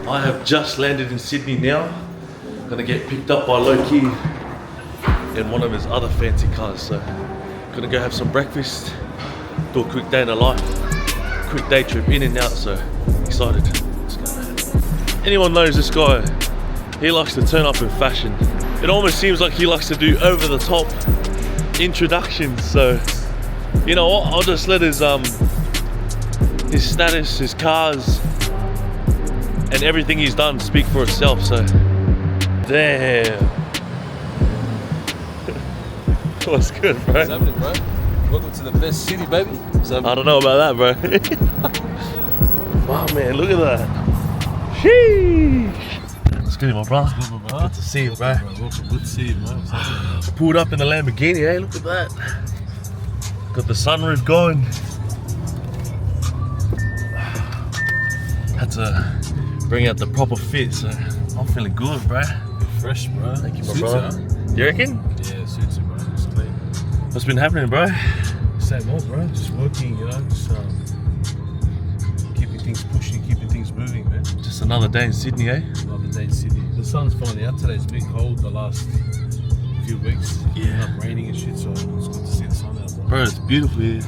I have just landed in Sydney now. Gonna get picked up by Lowkee in one of his other fancy cars. So gonna go have some breakfast, do a quick day in the life, quick day trip in and out. So excited. Let's go. Anyone knows this guy, he likes to turn up in fashion. It almost seems like he likes to do over the top introductions. So you know what, I'll just let his status, his cars, and everything he's done speak for itself. So, damn. What's good, bro? What's happening, bro? Welcome to the best city, baby. I don't know about that, bro. Wow, man, look at that. Sheesh. What's good, my brother? Good, my brother. Good to see you, bro. Welcome. Good to see you, man. Pulled up in the Lamborghini, hey, look at that. Got the sunroof going. Had to bring out the proper fit, so I'm feeling good, bro. Fresh, bro. Thank you, my Suits brother. You reckon? Yeah, suits you, bro. It's clean. What's been happening, bro? Same old, bro. Just working, you know, just keeping things pushing, keeping things moving, man. Just another day in Sydney, eh? Another day in Sydney. The sun's finally out today. It's been cold the last few weeks. Yeah. Not raining and shit, so it's good to see the sun out, bro. Bro, it's beautiful here.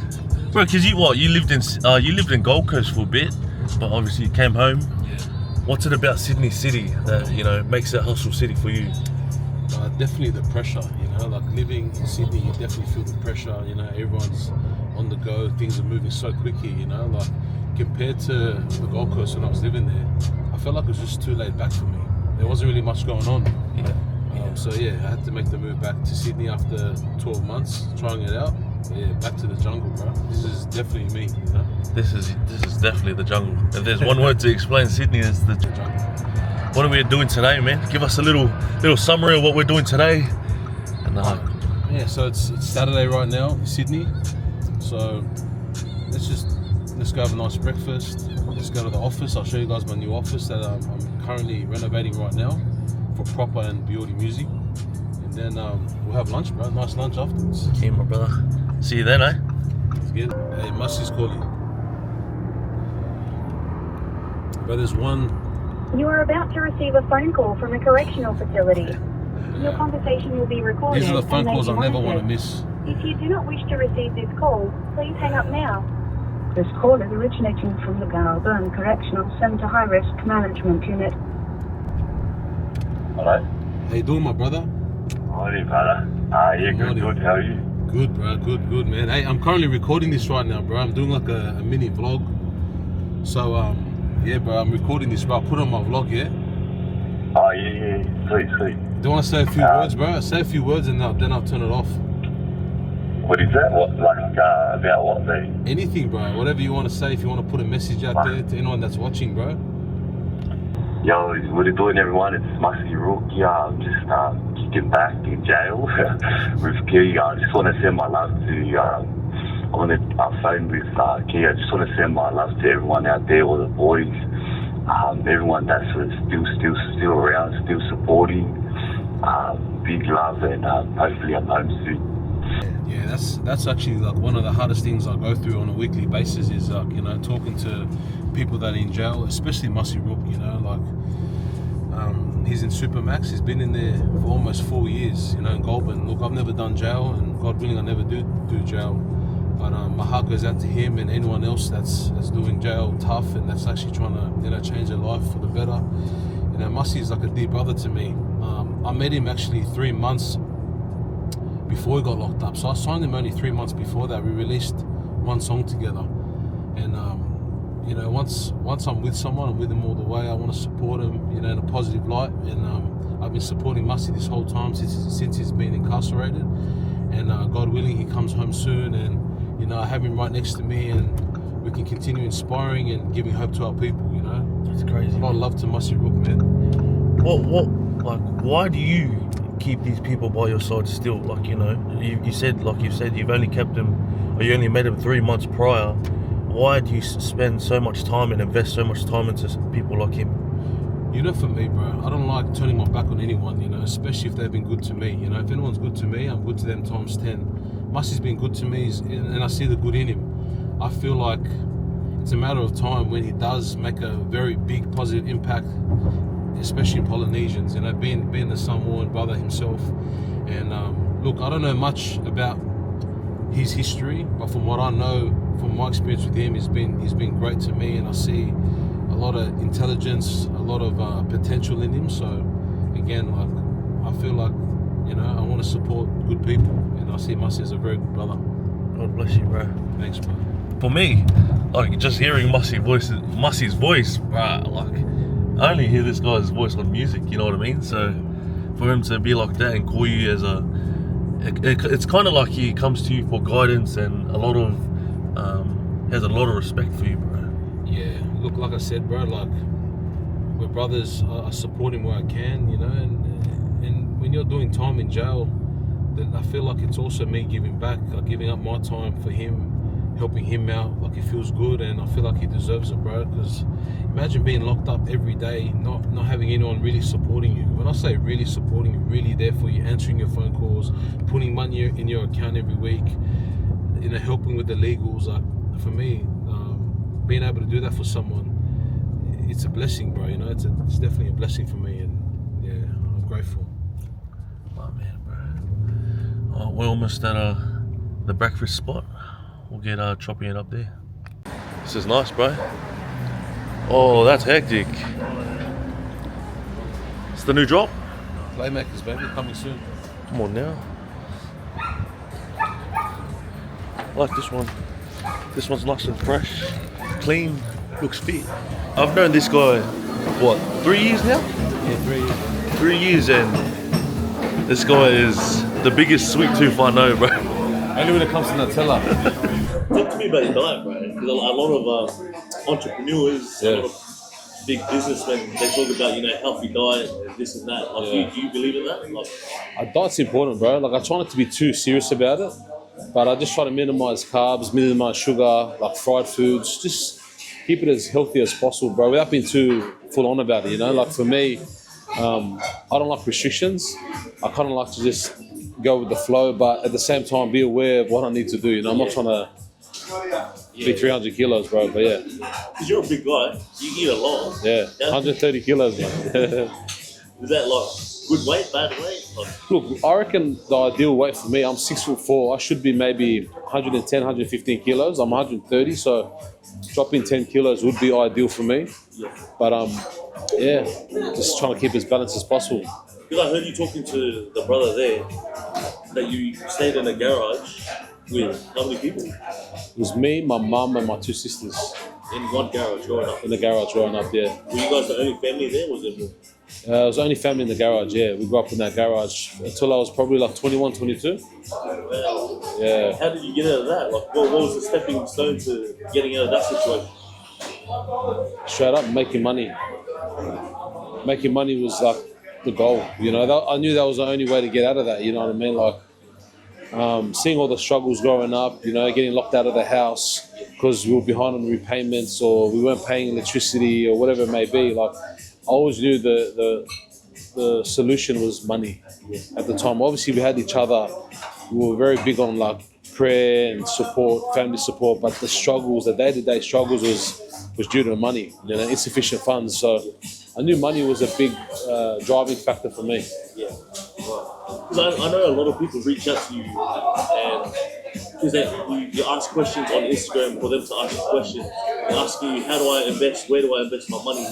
Bro, cause you lived in Gold Coast for a bit, but obviously you came home. Yeah. What's it about Sydney City that, you know, makes it a hustle city for you? Definitely the pressure, you know, like living in Sydney, you definitely feel the pressure, you know, everyone's on the go, things are moving so quick here, you know, like compared to the Gold Coast when I was living there, I felt like it was just too laid back for me. There wasn't really much going on. So yeah, I had to make the move back to Sydney after 12 months, trying it out. Yeah, back to the jungle, bro. This is definitely me, you know? This is definitely the jungle. If there's one word to explain Sydney, it's the jungle. What are we doing today, man? Give us a little summary of what we're doing today. And yeah, so it's Saturday right now in Sydney. So let's go have a nice breakfast. Let's go to the office. I'll show you guys my new office that I'm currently renovating right now for proper and beauty music. And then we'll have lunch, bro. Nice lunch afterwards. okay, my brother. See you then, eh? Let's get it. Hey, Musty's calling. But there's one. You are about to receive a phone call from a correctional facility. Your conversation will be recorded. These are the phone and may calls be I never want to monitored. miss. If you do not wish to receive this call, please hang up now. This call is originating from the Melbourne Correctional Centre High Risk Management Unit. Hello? How you doing, my brother? Morning, brother. Yeah, Morning. good. How are you? Good, bro. Good, man. Hey, I'm currently recording this right now, bro. I'm doing like a mini vlog. So, yeah, bro, I'm recording this, bro. I'll put it on my vlog, yeah? Oh, yeah. Sweet. Do you want to say a few words, bro? Say a few words and then I'll turn it off. What is that? What, like, about what, me? Anything, bro. Whatever you want to say. If you want to put a message out there to anyone that's watching, bro. Yo, what are you doing, everyone? It's Musty Rookie. I'm just kicking back in jail with Key. I just want to send my love to, on the phone with Key. I just want to send my love to everyone out there, all the boys, everyone that's still around, still supporting. Big love, and hopefully I'm home soon. Yeah, that's actually like one of the hardest things I go through on a weekly basis is like, you know, talking to people that are in jail, especially Musty Rook, you know, like he's in Supermax, he's been in there for almost 4 years, you know, in Goulburn. Look, I've never done jail, and God willing I never do jail, but my heart goes out to him and anyone else that's doing jail tough and that's actually trying to, you know, change their life for the better. You know, Musty is like a dear brother to me. I met him actually 3 months before he got locked up. So I signed him only 3 months before that. We released one song together. And, you know, once I'm with someone, I'm with him all the way. I want to support him, you know, in a positive light. And I've been supporting Musty this whole time since he's been incarcerated. And God willing, he comes home soon. And, you know, I have him right next to me and we can continue inspiring and giving hope to our people, you know. That's crazy. A lot of love to Musty Rook, man. Why do you keep these people by your side still? Like, you know, you said you've only kept them, or you only met them 3 months prior. Why do you spend so much time and invest so much time into people like him? You know, for me, bro, I don't like turning my back on anyone, you know, especially if they've been good to me. You know, if anyone's good to me, I'm good to them times 10. Musty's been good to me, and I see the good in him. I feel like it's a matter of time when he does make a very big positive impact, especially in Polynesians. You know, being the Samoan brother himself. And look, I don't know much about his history, but from what I know, from my experience with him, he's been great to me, and I see a lot of intelligence, a lot of potential in him. So again, like, I feel like, you know, I want to support good people, and I see Mussy as a very good brother. God bless you, bro. Thanks, bro. For me, like, just hearing Mussy's voice, bro, like, I only hear this guy's voice on music, you know what I mean? So for him to be like that and call you as it's kind of like he comes to you for guidance, and a lot of has a lot of respect for you, bro. Yeah, look, like I said, bro, like, we're brothers. I support him where I can, you know, and when you're doing time in jail, then I feel like it's also me giving back, like giving up my time for him, helping him out. Like, it feels good, and I feel like he deserves it, bro. Because imagine being locked up every day, not having anyone really supporting you. When I say really supporting you, really there for you, answering your phone calls, putting money in your account every week, you know, helping with the legals. Like, for me, being able to do that for someone, it's a blessing, bro. You know, it's definitely a blessing for me, and yeah, I'm grateful. Oh man, bro. Oh, we're almost at the breakfast spot. We'll get chopping it up there. This is nice, bro. Oh, that's hectic. It's the new drop. Playmakers, baby, coming soon. Come on now. I like this one. This one's nice and fresh, clean, looks fit. I've known this guy, what, 3 years now? Yeah, 3 years. 3 years, and this guy is the biggest sweet tooth I know, bro. Only when it comes to Nutella. Talk to me about your diet, bro. Because a lot of entrepreneurs, a lot of big businessmen, they talk about, you know, healthy diet and this and that. Like, Yeah. do you believe in that? Like, Diet's important, bro. Like, I try not to be too serious about it, but I just try to minimize carbs, minimize sugar, like fried foods, just keep it as healthy as possible, bro, without being too full on about it, you know? Like, for me, I don't like restrictions. I kind of like to just go with the flow, but at the same time, be aware of what I need to do, you know? I'm not trying to be 300 kilos, bro, but yeah. because you're a big guy, you eat a lot. Yeah, 130 kilos, man. Is that like good weight, bad weight? Like, Look, I reckon the ideal weight for me, I'm 6'4". I should be maybe 110, 115 kilos. I'm 130, so dropping 10 kilos would be ideal for me. yeah. But yeah, just trying to keep as balanced as possible. Because I heard you talking to the brother there, that you stayed in a garage with how many people? It was me, my mum, and my 2 sisters In one garage growing up. in the garage growing up, yeah. Were you guys the only family there? Was it more? It was the only family in the garage, yeah. We grew up in that garage until I was probably like 21, 22. Wow. Yeah. How did you get out of that? Like, what was the stepping stone to getting out of that situation? Straight up, making money. Making money was like the goal, you know. I knew that was the only way to get out of that, you know what I mean? Like, seeing all the struggles growing up, you know, getting locked out of the house because we were behind on repayments or we weren't paying electricity or whatever it may be. Like, I always knew the solution was money at the time. Obviously, we had each other. We were very big on like prayer and support, family support, but the struggles, the day-to-day struggles was due to the money, you know, insufficient funds. So I knew money was a big driving factor for me. Yeah. Because I know a lot of people reach out to you and because you ask questions on Instagram for them to ask you questions. They ask you, how do I invest? Where do I invest my money?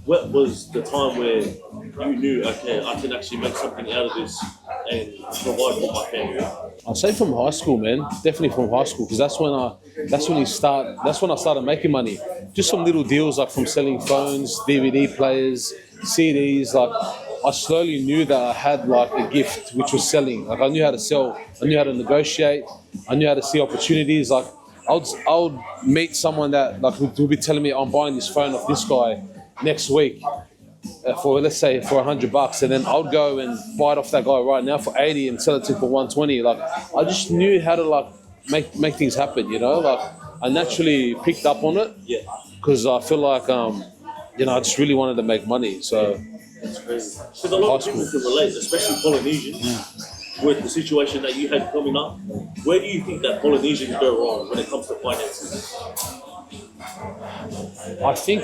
What was the time where you knew, okay, I can actually make something out of this and provide for my family? I'd say from high school, man. Definitely from high school, because that's when I started making money. Just some little deals, like from selling phones, DVD players, CDs. Like, I slowly knew that I had like a gift, which was selling. Like, I knew how to sell. I knew how to negotiate. I knew how to see opportunities. Like, I would meet someone that like would be telling me, I'm buying this phone off this guy next week for, let's say, for $100, and then I would go and buy it off that guy right now for 80 and sell it to him for 120. Like, I just knew how to like make things happen, you know. Like, I naturally picked up on it, Yeah. because I feel like you know, I just really wanted to make money. So That's crazy. Because a lot of people can relate, especially Polynesians, with the situation that you had coming up. Where do you think that Polynesians go wrong when it comes to finances? I think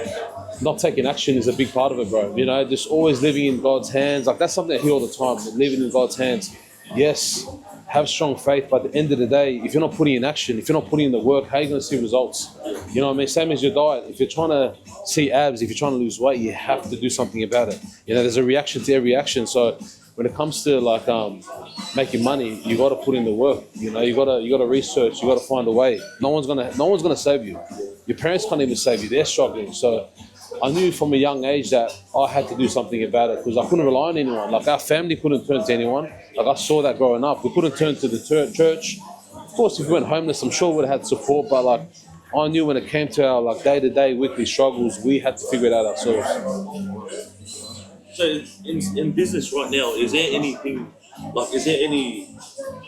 not taking action is a big part of it, bro. You know, just always living in God's hands. Like, that's something I hear all the time, living in God's hands. Yes, have strong faith, but at the end of the day, if you're not putting in action, if you're not putting in the work, how are you going to see results? You know what I mean? Same as your diet. If you're trying to see abs, if you're trying to lose weight, you have to do something about it. You know, there's a reaction to every action. So when it comes to like making money, you got to put in the work. You know, you got to research. You got to find a way. No one's gonna save you. Your parents can't even save you. They're struggling. So I knew from a young age that I had to do something about it because I couldn't rely on anyone. Like, our family couldn't turn to anyone. Like, I saw that growing up. We couldn't turn to the church. Of course, if we went homeless, I'm sure we would have had support. But like, I knew when it came to our like day-to-day, weekly struggles, we had to figure it out ourselves. So in business right now, is there any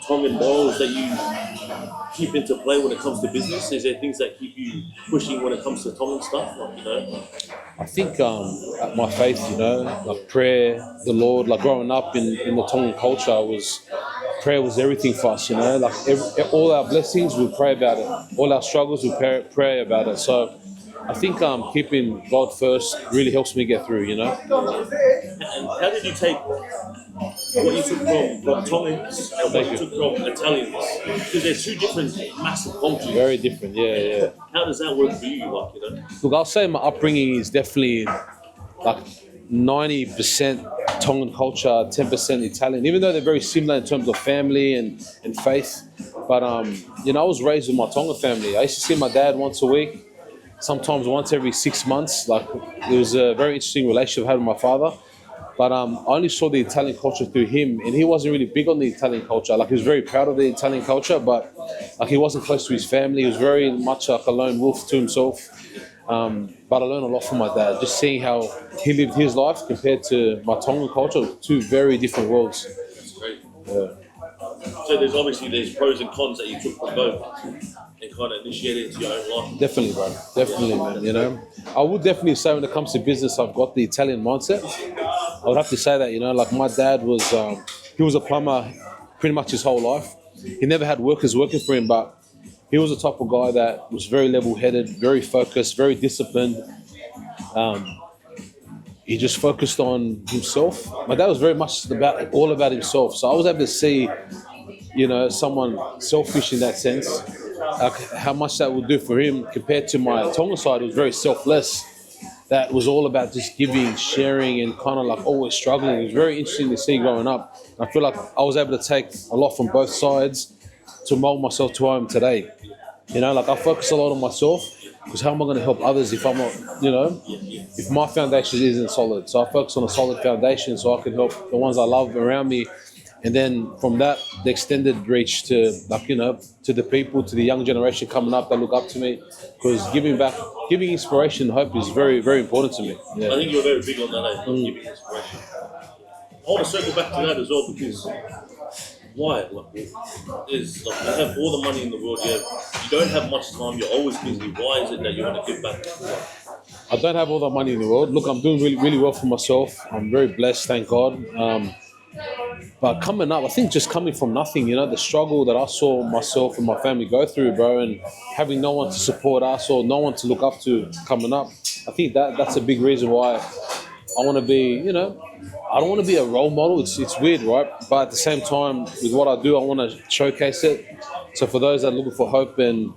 Tongan morals that you keep into play when it comes to business? Is there things that keep you pushing when it comes to Tongan stuff? Like, you know? I think my faith, you know, like prayer, the Lord, like growing up in the Tongan culture, prayer was everything for us, you know. Like all our blessings, we pray about it. All our struggles, we pray about it. So I think keeping God first really helps me get through, you know. And how did you take what you took from Tongans and what you took from Italians? Because they're two different massive cultures. Very different, yeah. How does that work for you, like, you know? Look, I'll say my upbringing is definitely like 90% Tongan culture, 10% Italian, even though they're very similar in terms of family and faith. But, you know, I was raised with my Tongan family. I used to see my dad once a week, sometimes once every 6 months. Like, it was a very interesting relationship I had with my father. But I only saw the Italian culture through him, and he wasn't really big on the Italian culture. Like, he was very proud of the Italian culture, but like, he wasn't close to his family. He was very much like a lone wolf to himself. But I learned a lot from my dad, just seeing how he lived his life compared to my Tongan culture. Two very different worlds. That's great. Yeah. So there's pros and cons that you took from both and kind of initiated into your own life. Definitely, bro. Definitely, man. You know, I would definitely say when it comes to business, I've got the Italian mindset. I would have to say that, you know, like my dad was, he was a plumber pretty much his whole life. He never had workers working for him, but he was the type of guy that was very level-headed, very focused, very disciplined. He just focused on himself. My dad was very much all about himself. So I was able to see, you know, someone selfish in that sense, like how much that would do for him compared to my Tongan side, who was very selfless. That was all about just giving, sharing, and kind of like always struggling. It was very interesting to see growing up. I feel like I was able to take a lot from both sides to mold myself to who I am today. You know, like I focus a lot on myself because how am I going to help others if I'm not, you know, if my foundation isn't solid? So I focus on a solid foundation so I can help the ones I love around me. And then from that, the extended reach to, like, you know, to the people, to the young generation coming up that look up to me. Because giving inspiration and hope is very, very important to me. Yeah. I think you're very big on that, giving inspiration. I want to circle back to that as well because why? Like, you have all the money in the world, you don't have much time, you're always busy. Why is it that you want to give back? I don't have all the money in the world. Look, I'm doing really, really well for myself. I'm very blessed, thank God. But coming up, I think just coming from nothing, you know, the struggle that I saw myself and my family go through, bro, and having no one to support us or no one to look up to coming up, I think that's a big reason why I want to be, you know, I don't want to be a role model. It's weird, right? But at the same time, with what I do, I want to showcase it. So for those that are looking for hope and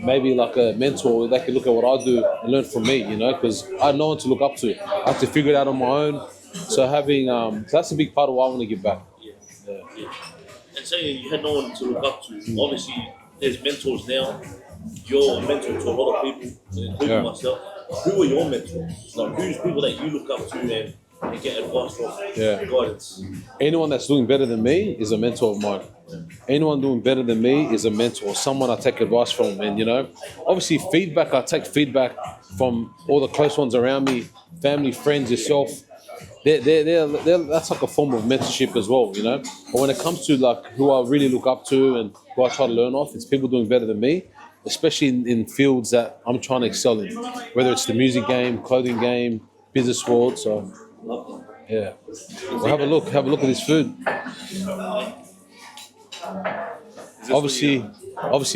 maybe like a mentor, they can look at what I do and learn from me, you know, because I have no one to look up to. I have to figure it out on my own. So having, that's a big part of why I want to give back. Yeah. And saying you had no one to look up to, obviously there's mentors now. You're a mentor to a lot of people, including myself. Who are your mentors? Like, who's people that you look up to and get advice from, guidance? Anyone that's doing better than me is a mentor of mine. Anyone doing better than me is a mentor, someone I take advice from. And, you know, obviously feedback, I take feedback from all the close ones around me, family, friends, yourself. That's like a form of mentorship as well, you know. But when it comes to like who I really look up to and who I try to learn off, it's people doing better than me, especially in fields that I'm trying to excel in, whether it's the music game, clothing game, business world. So, yeah. Well, have a look at this food. Obviously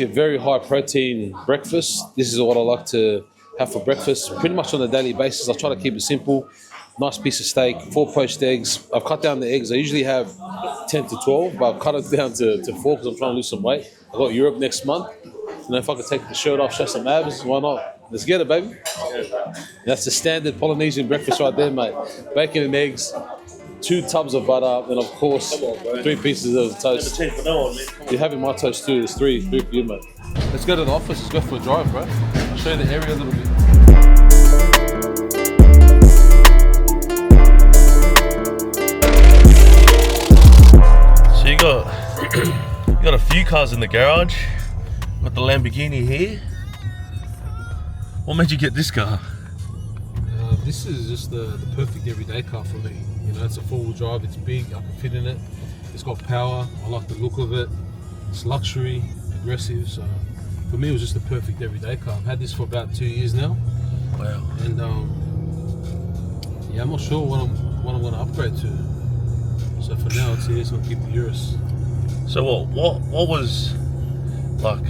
a very high protein breakfast. This is what I like to have for breakfast. Pretty much on a daily basis, I try to keep it simple. Nice piece of steak, 4 poached eggs. I've cut down the eggs. I usually have 10 to 12, but I've cut it down to 4 because I'm trying to lose some weight. I've got Europe next month. And if I could take the shirt off, show some abs, why not? Let's get it, baby. That's the standard Polynesian breakfast right there, mate. Bacon and eggs, 2 tubs of butter, and of course, 3 pieces of toast. You're having my toast too. There's 3 for you, mate. Let's go to the office. Let's go for a drive, bro. I'll show you the area a little bit. So you got a few cars in the garage. Got the Lamborghini here. What made you get this car? This is just the perfect everyday car for me. You know, it's a 4-wheel drive. It's big. I can fit in it. It's got power. I like the look of it. It's luxury, aggressive. So for me, it was just the perfect everyday car. I've had this for about 2 years now. Wow. And yeah, I'm not sure what I'm going to upgrade to. So for now, it's going to keep the Urus. So what was like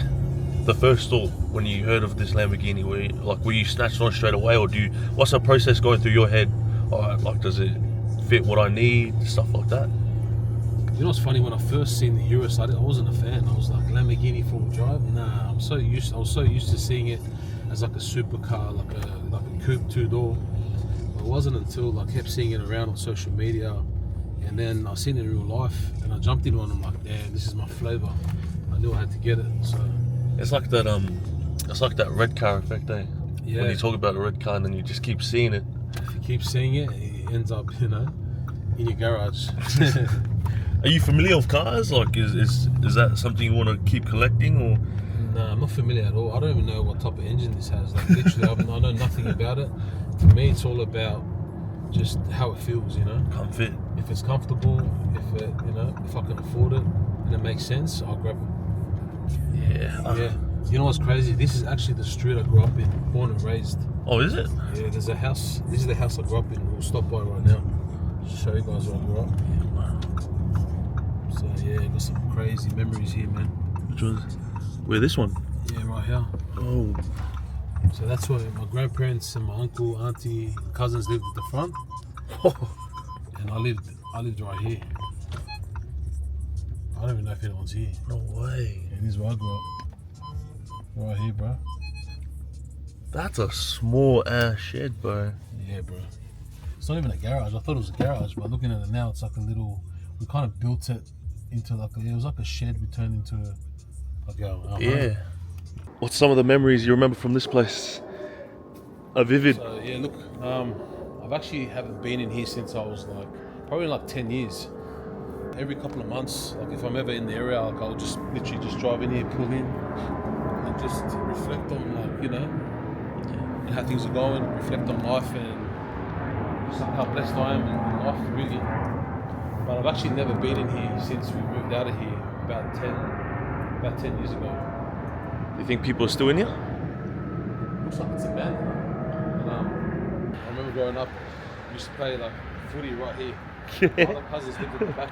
the first thought when you heard of this Lamborghini? Were you snatched on straight away, or what's the process going through your head? Like, does it fit what I need? Stuff like that. You know what's funny? When I first seen the Urus, I wasn't a fan. I was like, Lamborghini 4-wheel drive? Nah, I was so used to seeing it as like a supercar, like a coupe 2-door. It wasn't until I kept seeing it around on social media, and then I seen it in real life, and I jumped in one. I'm like, damn, this is my flavor. I knew I had to get it. So it's like that red car effect, eh? yeah. When you talk about a red car and then you just keep seeing it. If you keep seeing it, it ends up, in your garage. Are you familiar with cars? Like, is that something you want to keep collecting, or? No, I'm not familiar at all. I don't even know what type of engine this has. Like, literally, I know nothing about it. For me, it's all about just how it feels, Comfort. If it's comfortable, if I can afford it and it makes sense, I'll grab it. Yeah. Yeah. You know what's crazy? This is actually the street I grew up in, born and raised. Oh, is it? Yeah, there's a house. This is the house I grew up in. We'll stop by right now. Just show you guys where I grew up. So yeah, got some crazy memories here, man. Which was? Where, this one? Yeah, right here. Oh. So that's where my grandparents and my uncle, auntie, cousins lived at the front. And I lived right here. I don't even know if anyone's here. No way. And this is where I grew up. Right here, bro. That's a small ass shed, bro. Yeah, bro. It's not even a garage. I thought it was a garage, but looking at it now, it's like a little. We kind of built it into it was like a shed. We turned into our home. Yeah. What's some of the memories you remember from this place? A vivid. So yeah, look. I've actually haven't been in here since I was probably 10 years. Every couple of months, if I'm ever in the area, I'll just literally just drive in here, pull in, and just reflect on and how things are going, reflect on life and just how blessed I am in life, really. But I've actually never been in here since we moved out of here about 10 years ago. Do you think people are still in here? Looks like it's abandoned. I remember growing up, we used to play footy right here. My other cousins lived at the back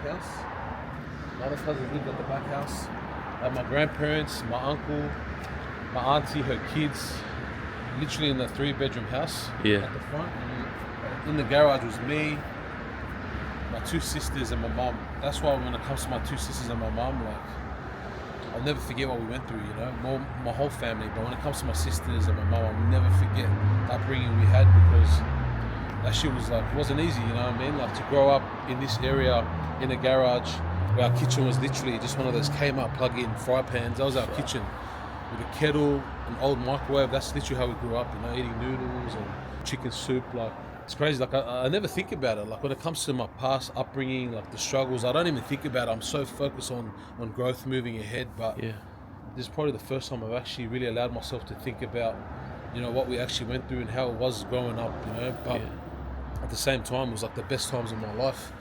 house. I had my grandparents, my uncle, my auntie, her kids, literally in the 3-bedroom house at the front. And in the garage was me, my 2 sisters and my mum. That's why when it comes to my 2 sisters and my mum, I'll never forget what we went through, my whole family. But when it comes to my sisters and my mum, I'll never forget the upbringing we had, because that shit was wasn't easy, you know what I mean? To grow up in this area, in a garage, where our kitchen was literally just one of those Kmart plug-in fry pans. That was our kitchen, with a kettle, an old microwave. That's literally how we grew up, eating noodles and chicken soup. It's crazy. I never think about it. When it comes to my past upbringing, the struggles, I don't even think about it. I'm so focused on growth, moving ahead. But this is probably the first time I've actually really allowed myself to think about, what we actually went through and how it was growing up, But at the same time, it was the best times of my life.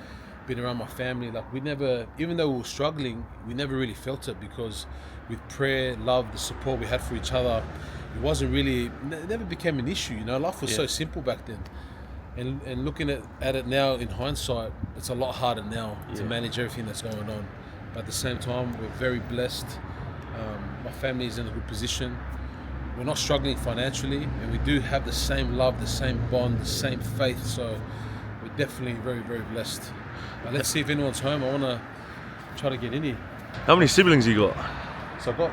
Being around my family, we never, even though we were struggling, we never really felt it, because with prayer, love, the support we had for each other, it wasn't really, it never became an issue, Life was so simple back then. And looking at it now in hindsight, it's a lot harder now to manage everything that's going on. But at the same time, we're very blessed. My family is in a good position. we're not struggling financially, and we do have the same love, the same bond, the same faith. So we're definitely very, very blessed. But let's see if anyone's home. I want to try to get in here. How many siblings you got? So I've got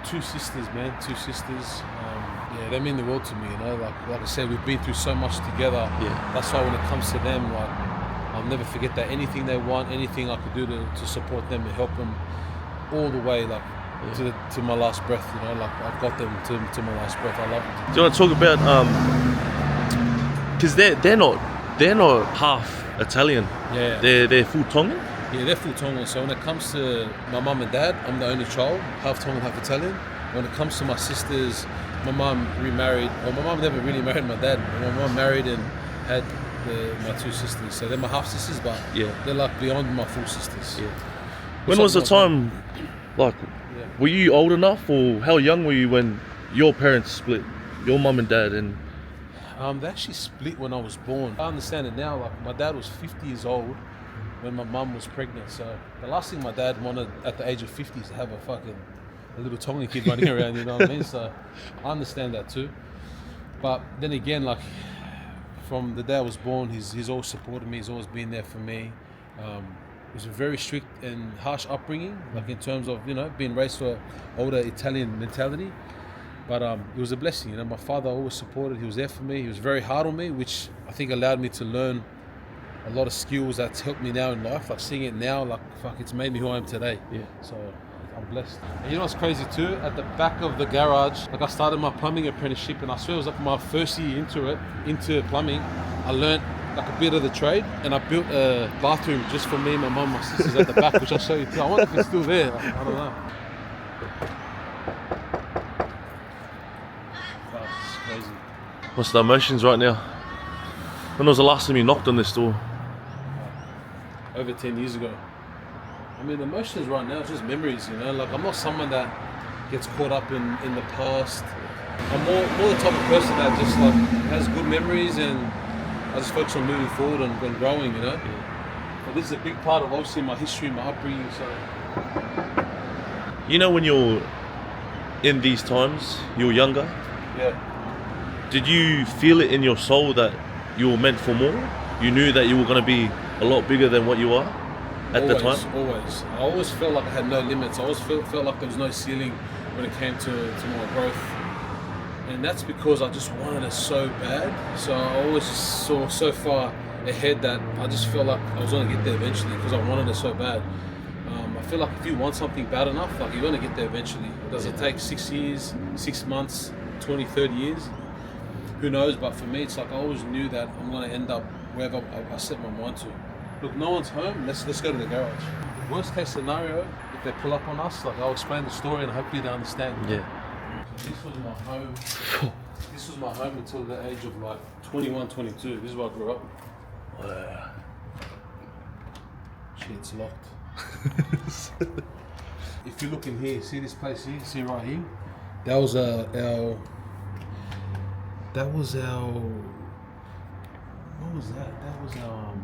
2 sisters, man. 2 sisters. Yeah, they mean the world to me, you know. Like I said, we've been through so much together. Yeah. That's why when it comes to them, like, I'll never forget that anything they want, anything I could do to support them and help them all the way, like to my last breath, you know. Like I've got them to my last breath. I love them. Do you want to talk about because they're not half Italian. Yeah. They're full Tongan. Yeah, they're full Tongan. So when it comes to my mum and dad, I'm the only child, half Tongan, half Italian. When it comes to my sisters, my mum remarried, or my mum never really married my dad. My mum married and had my 2 sisters. So they're my half sisters, but they're like beyond my full sisters. Yeah. When was the time, like, were you old enough, or how young were you when your parents split, your mum and dad? And they actually split when I was born. I understand it now. Like my dad was 50 years old when my mum was pregnant. So the last thing my dad wanted at the age of 50 is to have a little Tongan kid running around, you know what I mean? So I understand that too. But then again, like from the day I was born, he's always supported me. He's always been there for me. It was a very strict and harsh upbringing, like in terms of, you know, being raised to an older Italian mentality. But it was a blessing, you know. My father always supported. He was there for me. He was very hard on me, which I think allowed me to learn a lot of skills that's helped me now in life. Like seeing it now, like fuck, it's made me who I am today. Yeah. So I'm blessed. And you know what's crazy too? At the back of the garage, like I started my plumbing apprenticeship, and I swear it was like my first year into plumbing. I learned like a bit of the trade, and I built a bathroom just for me, my mum, my sisters at the back, which I'll show you too. I wonder if it's still there. Like, I don't know. That's crazy. what's the emotions right now? When was the last time you knocked on this door? Over 10 years ago. I mean, the emotions right now is just memories, you know. Like I'm not someone that gets caught up in the past. I'm more the type of person that just like has good memories, and I just focus on moving forward and growing, you know. Yeah. But this is a big part of obviously my history, my upbringing. So, you know, when you're in these times, you're younger. Yeah. Did you feel it in your soul that you were meant for more? You knew that you were going to be a lot bigger than what you are at the time? Always. I always felt like I had no limits. I always felt like there was no ceiling when it came to my growth. And that's because I just wanted it so bad. So I always just saw so far ahead that I just felt like I was going to get there eventually because I wanted it so bad. I feel like if you want something bad enough, like you're going to get there eventually. Does it take 6 years, 6 months, 20, 30 years? Who knows? But for me, it's like I always knew that I'm going to end up wherever I set my mind to. Look, no one's home. Let's go to the garage. Worst case scenario, if they pull up on us, like I'll explain the story and hopefully they understand. Yeah. This was my home. This was my home until the age of like 21, 22. This is where I grew up. Wow. Shit, it's locked. If you look in here, see this place here? See right here? That was our what was that? That was our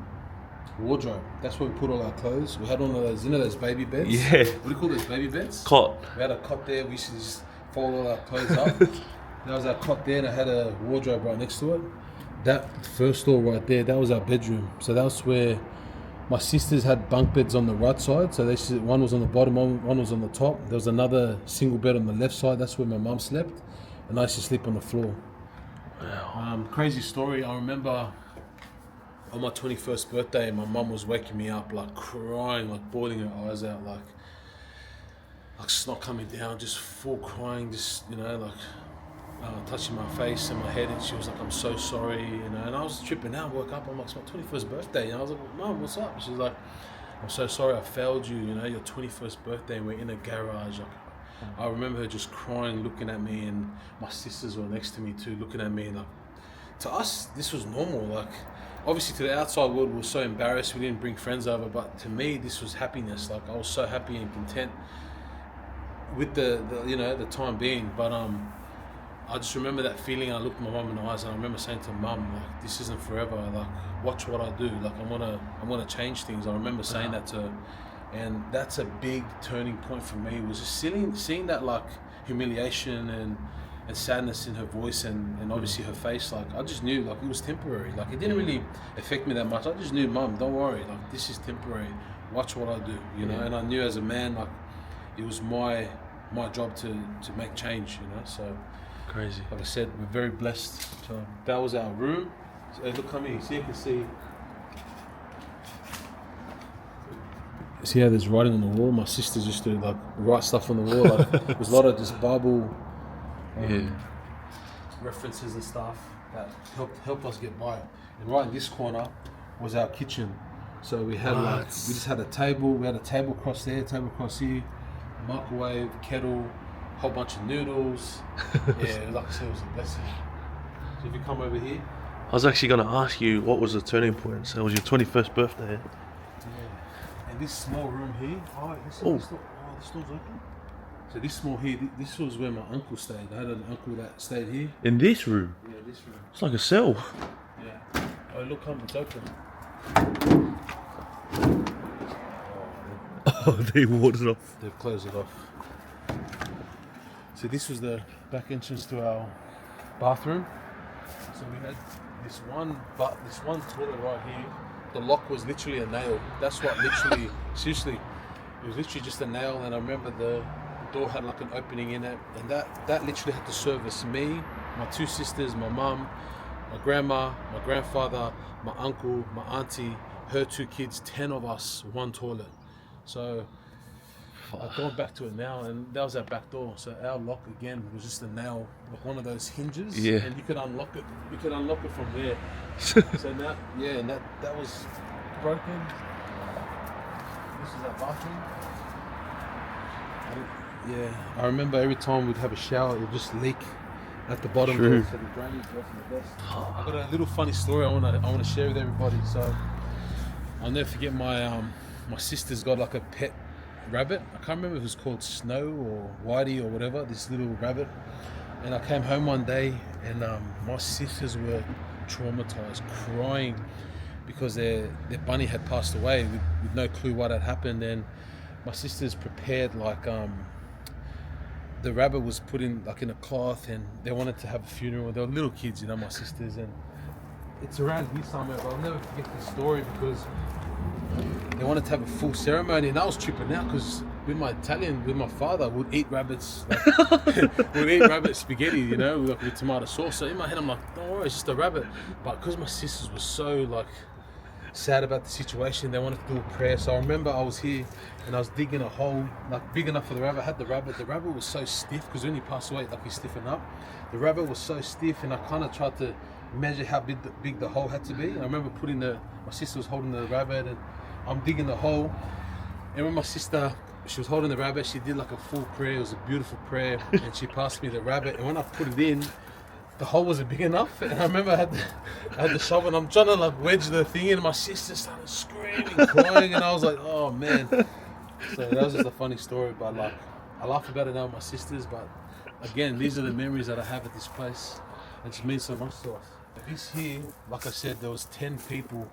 wardrobe. That's where we put all our clothes. We had one of those, you know, those baby beds? Yeah. What do you call those baby beds? Cot. We had a cot there. We used to just fold all our clothes up. That was our cot there, and I had a wardrobe right next to it. That first door right there, that was our bedroom. So that was where my sisters had bunk beds on the right side. So one was on the bottom, one was on the top. There was another single bed on the left side. That's where my mum slept, and I used to sleep on the floor. Wow. Crazy story. I remember on my 21st birthday, my mum was waking me up, like crying, like bawling her eyes out, like snot coming down, just full crying, just, you know, like touching my face and my head, and she was like, "I'm so sorry," you know. And I was tripping out. Woke up, I'm like, "It's my 21st birthday," and I was like, "Mum, what's up?" She was like, "I'm so sorry, I failed you. You know, your 21st birthday, and we're in a garage." Like, I remember her just crying, looking at me, and my sisters were next to me too, looking at me. Like, to us, this was normal. Like, obviously, to the outside world, we were so embarrassed we didn't bring friends over. But to me, this was happiness. Like, I was so happy and content with the you know, the time being. But I just remember that feeling. I looked my mum in the eyes, and I remember saying to Mum, like, "This isn't forever. Like, watch what I do. Like, I'm gonna change things." I remember saying that to her. And that's a big turning point for me, was just seeing that like humiliation and and sadness in her voice and obviously her face. Like I just knew like it was temporary. Like it didn't really affect me that much. I just knew, Mum, don't worry. Like this is temporary. Watch what I do, you know. And I knew as a man, like it was my job to make change, you know. So Crazy. like I said, we're very blessed. So that was our room. So, hey, look, come here. So you can see how there's writing on the wall. My sister used to like write stuff on the wall. Like there was a lot of just Bible references and stuff that helped us get by. And right in this corner was our kitchen. So we had we just had a table. We had a table across there, table across here, microwave, kettle, whole bunch of noodles. Yeah, like I said, it was a blessing. So if you come over here. I was actually going to ask you what was the turning point. So it was your 21st birthday. Yeah. And this small room here. This door's open. So this small here, this was where my uncle stayed. I had an uncle that stayed here. In this room? Yeah, this room. It's like a cell. Yeah. Oh, look, it's open. Oh, they warded it off. They've closed it off. So this was the back entrance to our bathroom. So we had this one toilet right here. The lock was literally a nail. That's what literally, seriously, it was literally just a nail. And I remember the door had like an opening in it, and that literally had to service me, my two sisters, my mum, my grandma, my grandfather, my uncle, my auntie, her two kids, 10 of us, one toilet. So I've gone back to it now, and that was our back door. So our lock again was just a nail, like one of those hinges, and you could unlock it. You could unlock it from there. So now, and that was broken. This is our bathroom. I remember every time we'd have a shower, it would just leak at the bottom. True. So the drainage wasn't the best. I've got a little funny story I want to share with everybody. So I'll never forget my sister's got like a pet rabbit. I can't remember if it was called Snow or Whitey or whatever, this little rabbit. And I came home one day and my sisters were traumatized, crying because their bunny had passed away with no clue what had happened. And my sisters prepared like the rabbit was put in like in a cloth, and they wanted to have a funeral. They were little kids, you know, my sisters, and it's around here somewhere, but I'll never forget this story because they wanted to have a full ceremony, and I was tripping out because with my father, we'd eat rabbits, we'd eat rabbit spaghetti, you know, with tomato sauce. So in my head, I'm like, don't worry, it's just a rabbit. But because my sisters were so like sad about the situation, they wanted to do a prayer. So I remember I was here and I was digging a hole like big enough for the rabbit. I had the rabbit was so stiff because when he passed away, like he stiffened up. The rabbit was so stiff, and I kind of tried to measure how big the hole had to be. And I remember my sister was holding the rabbit, and I'm digging the hole. And when my sister, she was holding the rabbit, she did like a full prayer. It was a beautiful prayer, and she passed me the rabbit. And when I put it in, the hole wasn't big enough, and I remember I had the shovel, and I'm trying to like wedge the thing in, and my sister started screaming, crying, and I was like, oh man. So that was just a funny story, but like I laugh about it now with my sisters, but again, these are the memories that I have at this place. It just means so much to us. This here, like I said, there was 10 people.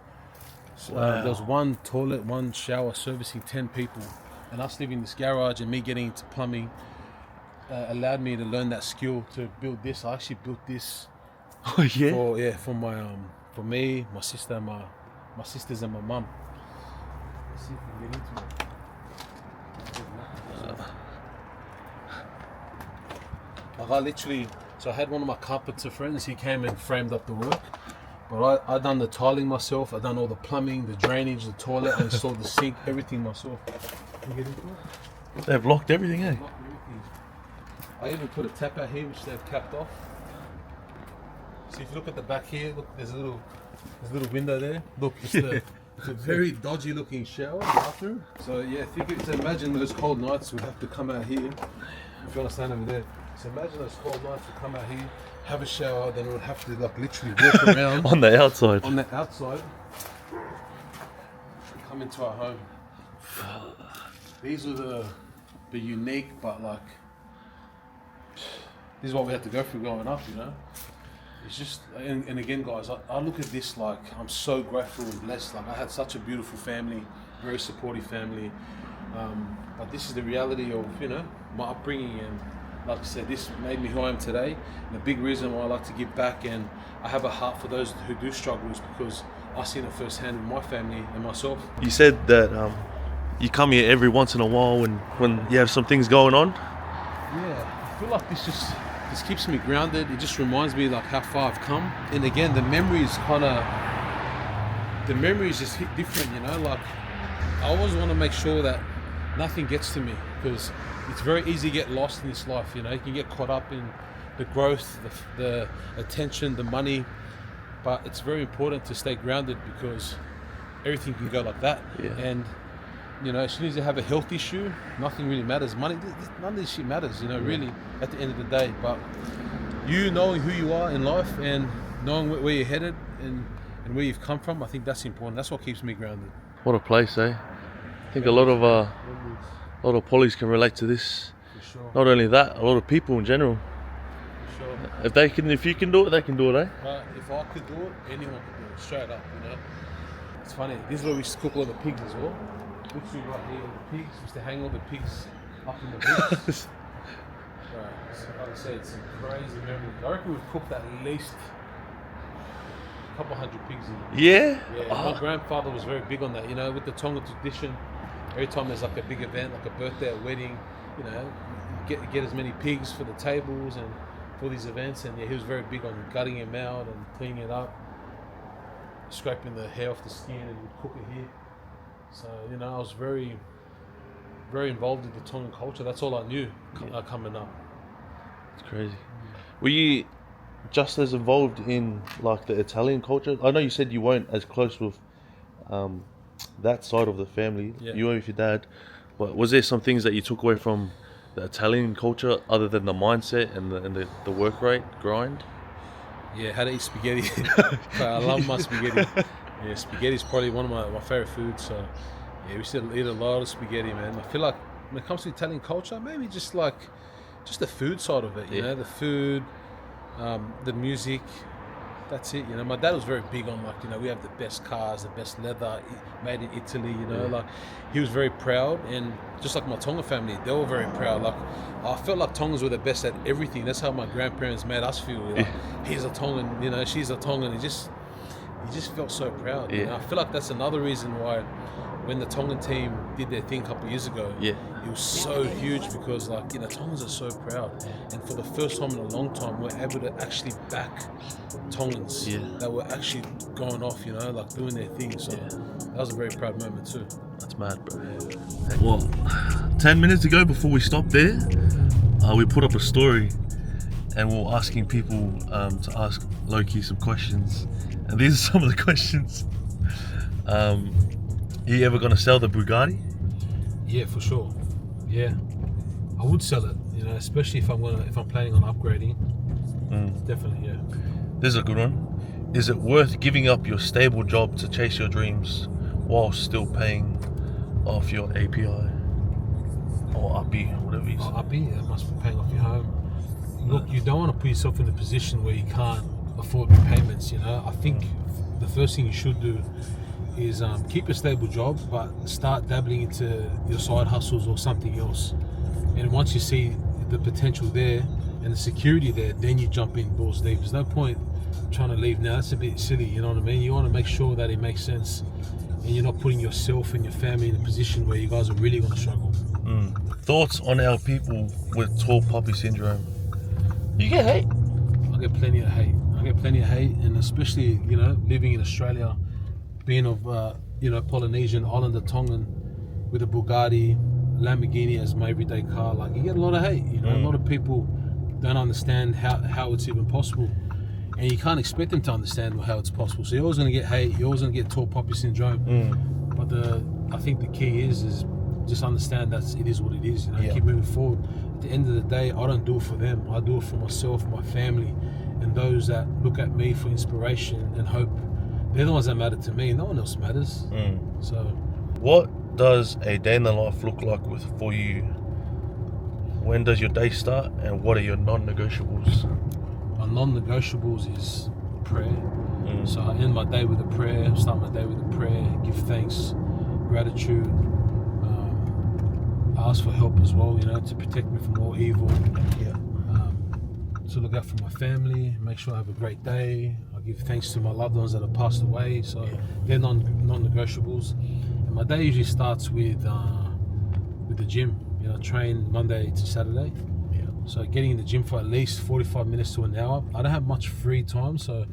So, there was one toilet, one shower servicing 10 people, and us living in this garage and me getting into plumbing allowed me to learn that skill to build this. I actually built this. Oh yeah. For me, my sister, my sisters, and my mum. Let's see if we can get into it. So I had one of my carpenter friends. He came and framed up the work. But I done the tiling myself. I done all the plumbing, the drainage, the toilet. I installed the sink, everything myself. Can you get into it? They've locked everything, eh? I even put a tap out here, which they've capped off. So if you look at the back here, look, there's a little window there. Look, it's a very dodgy looking shower bathroom. So yeah, if you could imagine those cold nights, we'd have to come out here. If you understand over there. So imagine those cold nights, we'd come out here, have a shower, then we'd have to like literally walk around. On the outside. On the outside. Come into our home. These are the unique, but like, this is what we had to go through growing up, you know. It's just, and again, guys, I look at this like I'm so grateful and blessed. Like I had such a beautiful family, very supportive family. But this is the reality of, you know, my upbringing, and like I said, this made me who I am today. And the big reason why I like to give back and I have a heart for those who do struggle is because I've seen it firsthand with my family and myself. You said that you come here every once in a while when you have some things going on. Yeah, I feel like this keeps me grounded. It just reminds me like how far I've come. And again, the memories just hit different, you know. Like I always want to make sure that nothing gets to me, because it's very easy to get lost in this life, you know. You can get caught up in the growth, the attention, the money, but it's very important to stay grounded because everything can go like that. Yeah. And you know, as soon as you have a health issue, nothing really matters. Money, none of this shit matters, you know, really, at the end of the day. But you knowing who you are in life and knowing where you're headed and where you've come from, I think that's important. That's what keeps me grounded. What a place, eh? I think a lot of polys can relate to this. For sure. Not only that, a lot of people in general. For sure. If you can do it, they can do it, eh? But if I could do it, anyone could do it, straight up, you know. It's funny, this is where we used to cook all the pigs as well. Literally right here, the pigs, we used to hang all the pigs up in the boots. Right, so like I said, it's some crazy memories. I reckon we've cooked at least a couple hundred pigs in here. Yeah? Yeah, my grandfather was very big on that, you know, with the Tongan tradition. Every time there's like a big event, like a birthday, a wedding, you know, you get as many pigs for the tables and for these events. And yeah, he was very big on gutting them out and cleaning it up, scraping the hair off the skin, and would cook it here. So, you know, I was very, very involved with the Tongan culture. That's all I knew coming up. It's crazy. Were you just as involved in like the Italian culture? I know you said you weren't as close with that side of the family. Yeah. You were with your dad. But was there some things that you took away from the Italian culture other than the mindset and the work rate, grind? Yeah, how to eat spaghetti. I love my spaghetti. Yeah, spaghetti is probably one of my favorite foods. So yeah, we still eat a lot of spaghetti, man. I feel like when it comes to Italian culture, maybe just the food side of it, you know, the food, the music. That's it, you know. My dad was very big on, like, you know, we have the best cars, the best leather made in Italy, you know. Like, he was very proud, and just like my Tongan family, they were very proud. Like, I felt like Tongans were the best at everything. That's how my grandparents made us feel. Like, he's a Tongan, you know, she's a Tongan. He just felt so proud. You know? I feel like that's another reason why when the Tongan team did their thing a couple of years ago, it was so huge, because, like, you know, Tongans are so proud, and for the first time in a long time, we're able to actually back Tongans that were actually going off, you know, like doing their thing. So that was a very proud moment too. That's mad, bro. Well, 10 minutes ago, before we stopped there, we put up a story and we were asking people to ask Lowkee some questions, and these are some of the questions. Are you ever gonna sell the Bugatti? Yeah, for sure. Yeah, I would sell it. You know, especially if I'm planning on upgrading. Definitely, yeah. This is a good one. Is it worth giving up your stable job to chase your dreams while still paying off your API or UPI, whatever you say? UPI, that must be paying off your home. Look, you don't want to put yourself in a position where you can't afford repayments. You know, I think the first thing you should do is keep a stable job, but start dabbling into your side hustles or something else. And once you see the potential there and the security there, then you jump in balls deep. There's no point trying to leave now. That's a bit silly, you know what I mean? You want to make sure that it makes sense and you're not putting yourself and your family in a position where you guys are really going to struggle. Thoughts on our people with tall poppy syndrome? You get hate? I get plenty of hate. And especially, you know, living in Australia, being of, you know, Polynesian, Islander, Tongan, with a Bugatti, Lamborghini as my everyday car, like, you get a lot of hate, you know. A lot of people don't understand how it's even possible, and you can't expect them to understand how it's possible. So you're always going to get hate, you're always going to get tall poppy syndrome. But I think the key is just understand that it is what it is, you know. Keep moving forward. At the end of the day, I don't do it for them, I do it for myself, my family, and those that look at me for inspiration and hope. They're the ones that matter to me. No one else matters. So, what does a day in the life look like for you? When does your day start, and what are your non-negotiables? My non-negotiables is prayer. So I end my day with a prayer. Start my day with a prayer. Give thanks, gratitude. ask for help as well, you know, to protect me from all evil. Yeah. To look out for my family, make sure I have a great day. I give thanks to my loved ones that have passed away, so they're non-negotiables. And my day usually starts with the gym. You know, I train Monday to Saturday. Yeah. So getting in the gym for at least 45 minutes to an hour. I don't have much free time, so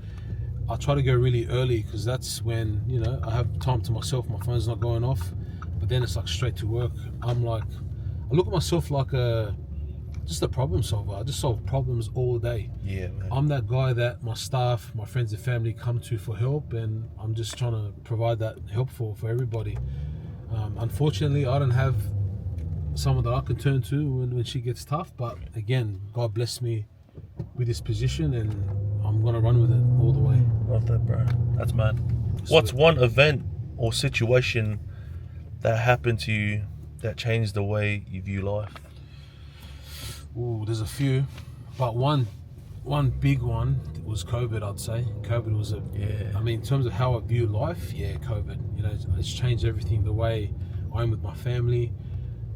I try to go really early because that's when, you know, I have time to myself. My phone's not going off, but then it's like straight to work. I look at myself like just a problem solver. I just solve problems all day. Yeah, man. I'm that guy that my staff, my friends and family come to for help, and I'm just trying to provide that help for everybody. Unfortunately, I don't have someone that I can turn to when she gets tough, but again, God bless me with this position, and I'm going to run with it all the way. Love that, bro. That's mad. Sweet. What's one event or situation that happened to you that changed the way you view life? Ooh, there's a few, but one big one was COVID. I'd say COVID was I mean, in terms of how I view life, COVID. You know, it's changed everything. The way I am with my family,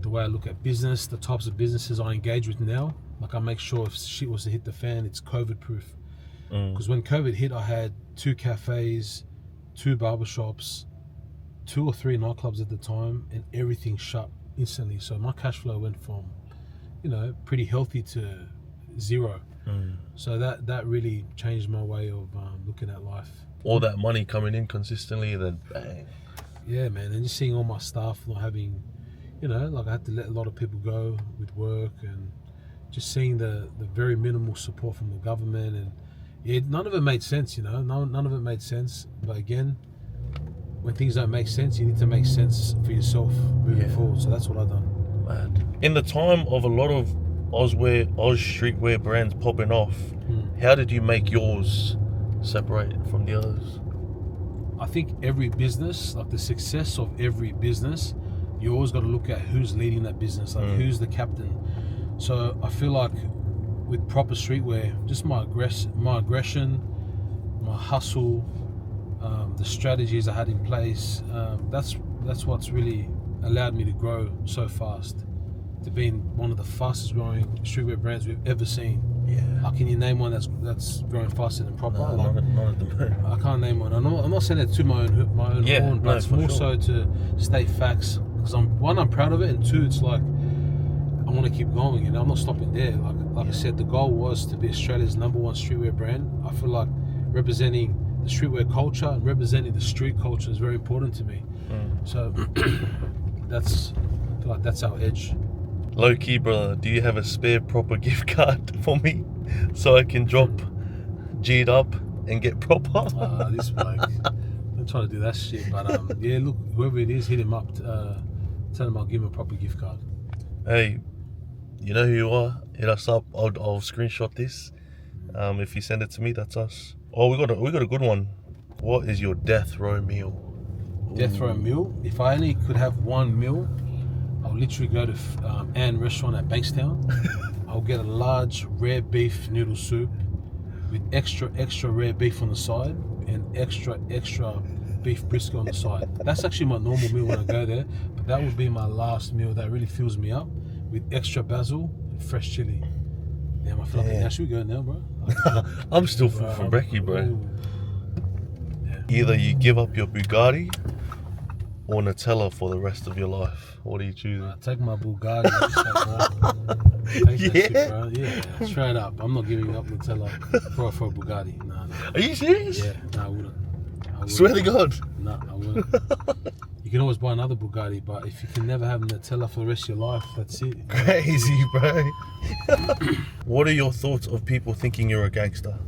the way I look at business, the types of businesses I engage with now. Like, I make sure if shit was to hit the fan, it's COVID proof. Because when COVID hit, I had 2 cafes, 2 barbershops, 2 or 3 nightclubs at the time, and everything shut instantly. So my cash flow went from, you know, pretty healthy to 0. So that really changed my way of looking at life. All that money coming in consistently, then bang. Yeah, man, and just seeing all my staff not having, you know, like I had to let a lot of people go with work, and just seeing the very minimal support from the government, and none of it made sense, you know, none of it made sense. But again, when things don't make sense, you need to make sense for yourself moving forward. So that's what I've done. Mad. In the time of a lot of Oz streetwear brands popping off, how did you make yours separate from the others? I think every business, like the success of every business, you always got to look at who's leading that business, like who's the captain. So I feel like with proper streetwear, just my aggression, my hustle, the strategies I had in place, that's what's really allowed me to grow so fast, to being one of the fastest growing streetwear brands we've ever seen. Can you name one that's growing faster than proper? No, not at the moment. I can't name one. I'm not saying that to my own horn, but it's more so to state facts, because I'm proud of it, and 2, it's like I want to keep going, you know. I'm not stopping there. Like I said, the goal was to be Australia's #1 streetwear brand. I feel like representing the streetwear culture and representing the street culture is very important to me. So I feel like that's our edge. Lowkee, brother, do you have a spare proper gift card for me so I can drop G'd up and get proper? This bloke, I'm trying to do that shit, but look, whoever it is, hit him up. Tell him I'll give him a proper gift card. Hey, you know who you are. Hit us up. I'll screenshot this. If you send it to me, that's us. Oh, we got a good one. What is your death row meal? Death row meal? If I only could have one meal, I'll literally go to Ann restaurant at Bankstown. I'll get a large rare beef noodle soup with extra rare beef on the side, and extra beef brisket on the side. That's actually my normal meal when I go there, but that would be my last meal that really fills me up, with extra basil and fresh chili. Damn, I feel like now should we go now, bro? I'm still full from brekkie, bro. Either you give up your Bugatti or Nutella for the rest of your life. What are you choosing? Take my Bugatti. Shit, bro. Yeah, straight up. I'm not giving up Nutella for a Bugatti. Nah. Are you serious? Yeah, I wouldn't. Swear to God. No, I wouldn't. You can always buy another Bugatti, but if you can never have Nutella for the rest of your life, that's it. Crazy, bro. What are your thoughts of people thinking you're a gangster?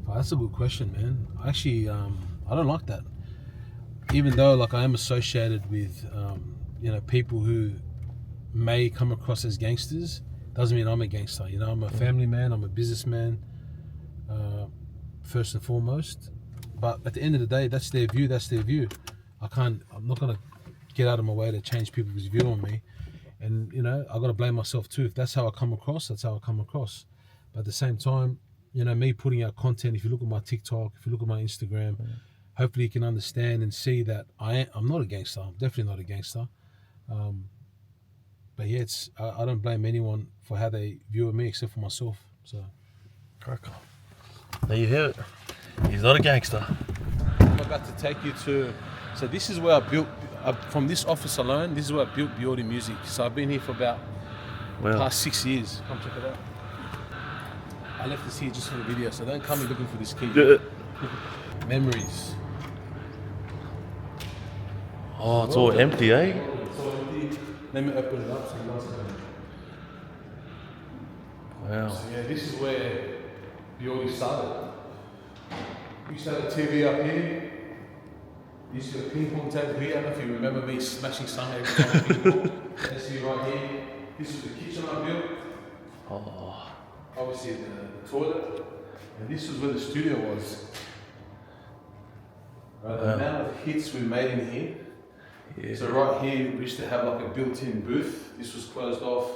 Oh, that's a good question, man. Actually, I don't like that. Even though, like, I am associated with, people who may come across as gangsters, doesn't mean I'm a gangster. You know, I'm a family man. I'm a businessman, first and foremost. But at the end of the day, that's their view. That's their view. I'm not gonna get out of my way to change people's view on me. And you know, I gotta blame myself too. If that's how I come across, that's how I come across. But at the same time, you know, me putting out content. If you look at my TikTok, if you look at my Instagram, hopefully you can understand and see that I'm not a gangster. I'm definitely not a gangster. But But yeah, I don't blame anyone for how they view me except for myself. So Cracker. There you have it. He's not a gangster. I'm about to take you to. So this is where I built. From this office alone, this is where I built Bugatti Music. So I've been here for about the past 6 years. Come check it out. I left this here just for the video, so don't come looking for this key. Memories. Oh, it's all empty, eh? Let me open it up so you guys can. Wow. So yeah, this is where Bugatti started. We used to have a TV up here. We used to have a ping pong table here. I don't know if you remember me smashing some every time ping pong. That's you right here. This was the kitchen I built. Oh. Obviously the toilet. And this was where the studio was. The amount of hits we made in here. Yeah. So right here we used to have like a built-in booth. This was closed off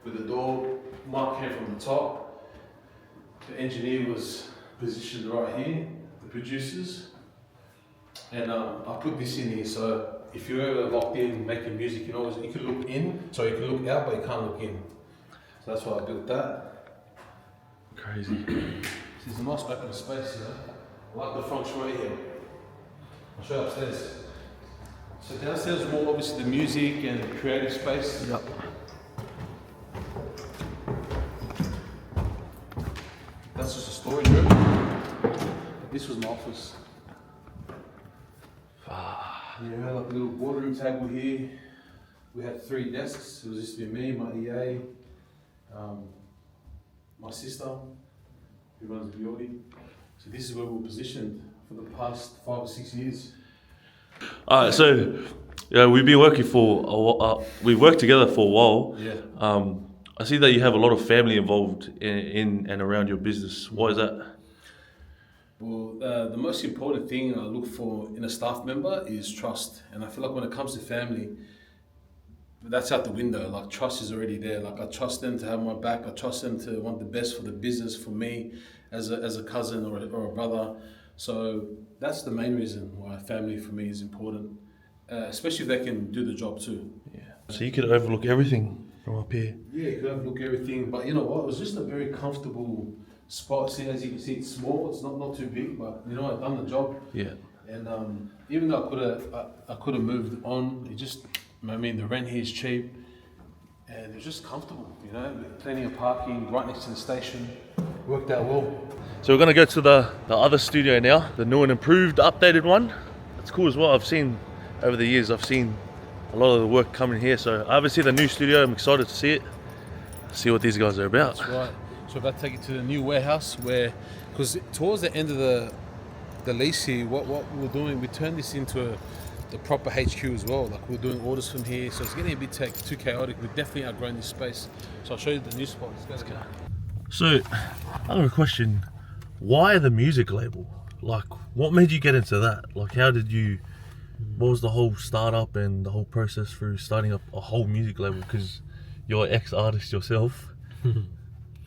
with a door. Mic came from the top. The engineer was positioned right here, the producers. And I put this in here so if you're ever locked in making music, you know, you can look in, so you can look out but you can't look in. So that's why I built that. Crazy. This is a nice open space, you know. I like the feng shui here. I'll show you upstairs. So downstairs is more obviously the music and creative space. Yep. That's just a storage room. This was my office. Yeah, we had like a little boardroom table here. We had 3 desks. It was just to be me, my EA, my sister, who runs the Bugatti. So this is where we were positioned for the past 5 or 6 years. Alright, so we've been working for we've worked together for a while. Yeah. I see that you have a lot of family involved in and around your business. Why is that? Well, the most important thing I look for in a staff member is trust. And I feel like when it comes to family, that's out the window. Like trust is already there. Like I trust them to have my back. I trust them to want the best for the business, for me as a cousin or a brother. So that's the main reason why family for me is important, especially if they can do the job too. Yeah. So you could overlook everything from up here. Yeah, you could overlook everything. But you know what? It was just a very comfortable spot. See, as you can see, it's small. It's not too big, but you know, I've done the job. Yeah. And even though I could have moved on, I mean, the rent here is cheap, and it's just comfortable. You know, with plenty of parking right next to the station. Worked out well. So we're gonna go to the other studio now, the new and improved, updated one. It's cool as well. I've seen over the years, I've seen a lot of the work coming here. So I haven't seen the new studio. I'm excited to see it. See what these guys are about. That's right. So we're about to take you to the new warehouse because towards the end of the lease here, what we're doing, we turned this into the proper HQ as well. Like we're doing orders from here, so it's getting a bit too chaotic. We've definitely outgrown this space. So I'll show you the new spot. Let's go. So I have a question. Why the music label? Like, what made you get into that? Like, what was the whole startup and the whole process through starting up a whole music label? Because you're an ex-artist yourself.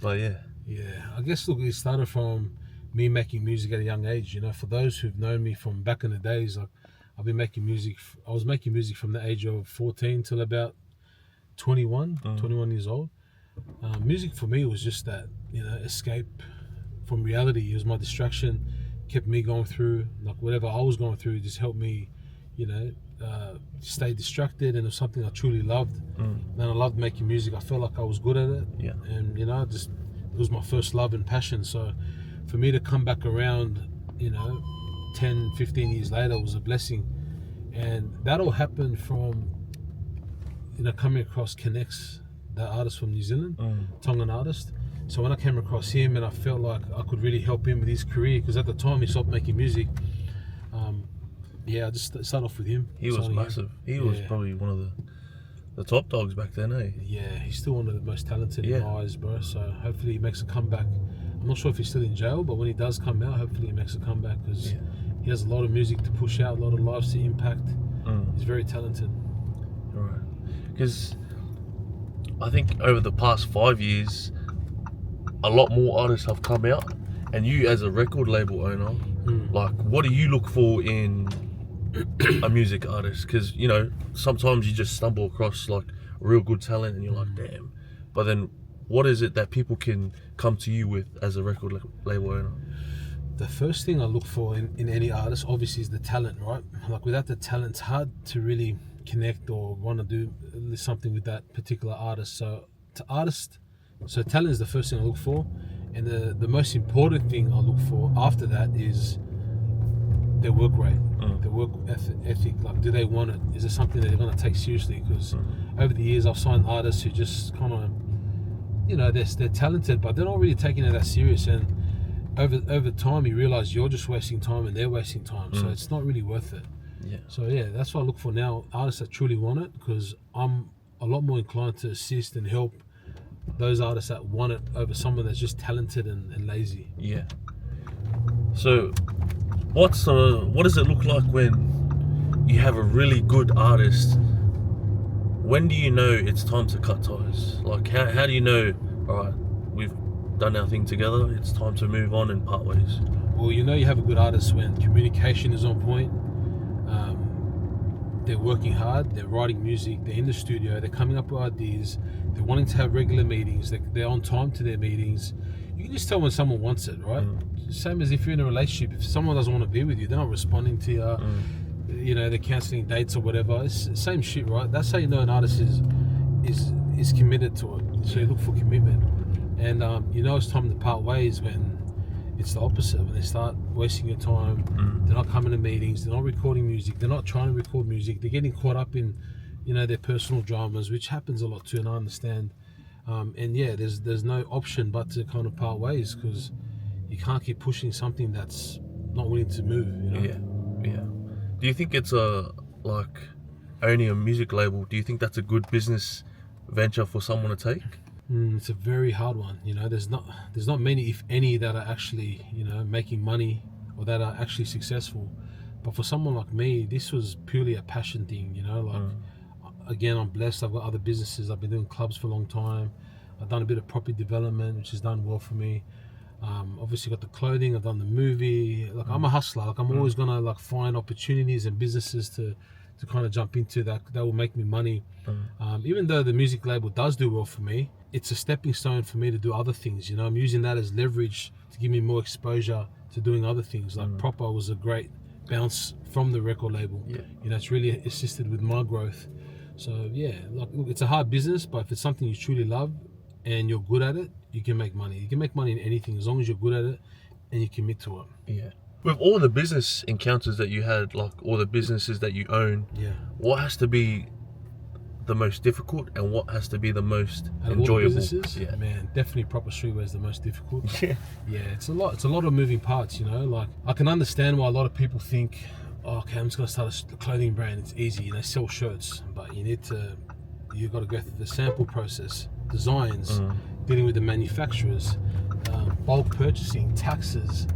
But yeah. Yeah, I guess look, it started from me making music at a young age. You know, for those who've known me from back in the days, like I've been making music. I was making music from the age of 14 till about 21 years old. Music for me was just that, you know, escape from reality. It was my distraction, kept me going through, like whatever I was going through, it just helped me, you know, stay distracted, and it was something I truly loved. And I loved making music. I felt like I was good at it. Yeah. And you know, it was my first love and passion. So for me to come back around, you know, 10, 15 years later was a blessing. And that all happened from, you know, coming across Connects, the artist from New Zealand, Tongan artist. So when I came across him and I felt like I could really help him with his career, because at the time he stopped making music. I just started off with him. He was massive. He was probably one of the top dogs back then, eh? Yeah, he's still one of the most talented in my eyes, bro. So hopefully he makes a comeback. I'm not sure if he's still in jail, but when he does come out, hopefully he makes a comeback, because he has a lot of music to push out, a lot of lives to impact. He's very talented. Right. Because I think over the past 5 years, a lot more artists have come out, and you as a record label owner, like, what do you look for in a music artist? Because, you know, sometimes you just stumble across like real good talent and you're like, damn. But then what is it that people can come to you with as a record label owner? The first thing I look for in any artist, obviously, is the talent, right? Like, without the talent, it's hard to really connect or want to do something with that particular artist. So talent is the first thing I look for, and the most important thing I look for after that is their work rate, their work ethic. Like, do they want it? Is it something that they're going to take seriously? Because over the years, I've signed artists who just kind of, you know, they're talented, but they're not really taking it that serious. And over time, you realize you're just wasting time and they're wasting time. So it's not really worth it. Yeah. So yeah, that's what I look for now. Artists that truly want it, because I'm a lot more inclined to assist and help those artists that want it over someone that's just talented and lazy. Yeah. So what does it look like when you have a really good artist? When do you know it's time to cut ties? Like, how do you know, all right, we've done our thing together, it's time to move on and part ways? Well, you know you have a good artist when communication is on point. They're working hard, they're writing music, they're in the studio, they're coming up with ideas, they're wanting to have regular meetings, they're on time to their meetings. You can just tell when someone wants it, right? Same as if you're in a relationship. If someone doesn't want to be with you, they're not responding to you, you know, they're cancelling dates or whatever. It's the same shit, right? That's how you know an artist is committed to it. So you look for commitment. And you know it's time to part ways when it's the opposite, when they start wasting your time. They're not coming to meetings, they're not recording music, they're not trying to record music, they're getting caught up in, you know, their personal dramas, which happens a lot too, and I understand. And yeah, there's no option but to kind of part ways, because you can't keep pushing something that's not willing to move, you know? Yeah. Do you think it's like owning a music label, do you think that's a good business venture for someone to take? It's a very hard one, you know. There's not many, if any, that are actually, you know, making money or that are actually successful. But for someone like me, this was purely a passion thing, you know. Like, again, I'm blessed. I've got other businesses. I've been doing clubs for a long time. I've done a bit of property development, which has done well for me. Obviously got the clothing. I've done the movie. Like, I'm a hustler. Like, I'm always gonna like find opportunities and businesses to kind of jump into that will make me money. Even though the music label does do well for me, it's a stepping stone for me to do other things, you know. I'm using that as leverage to give me more exposure to doing other things. Like Proper was a great bounce from the record label. You know, it's really assisted with my growth. So yeah, like, look, it's a hard business, but if it's something you truly love and you're good at it, you can make money. You can make money in anything as long as you're good at it and you commit to it. Yeah. With all the business encounters that you had, like all the businesses that you own, what has to be the most difficult and what has to be the most enjoyable? Yeah, man, definitely Proper Streetwear is the most difficult. Yeah, it's a lot of moving parts, you know. Like, I can understand why a lot of people think, oh, okay, I'm just gonna start a clothing brand, it's easy, you know, sell shirts. But you've got to go through the sample process, designs, dealing with the manufacturers, bulk purchasing, taxes,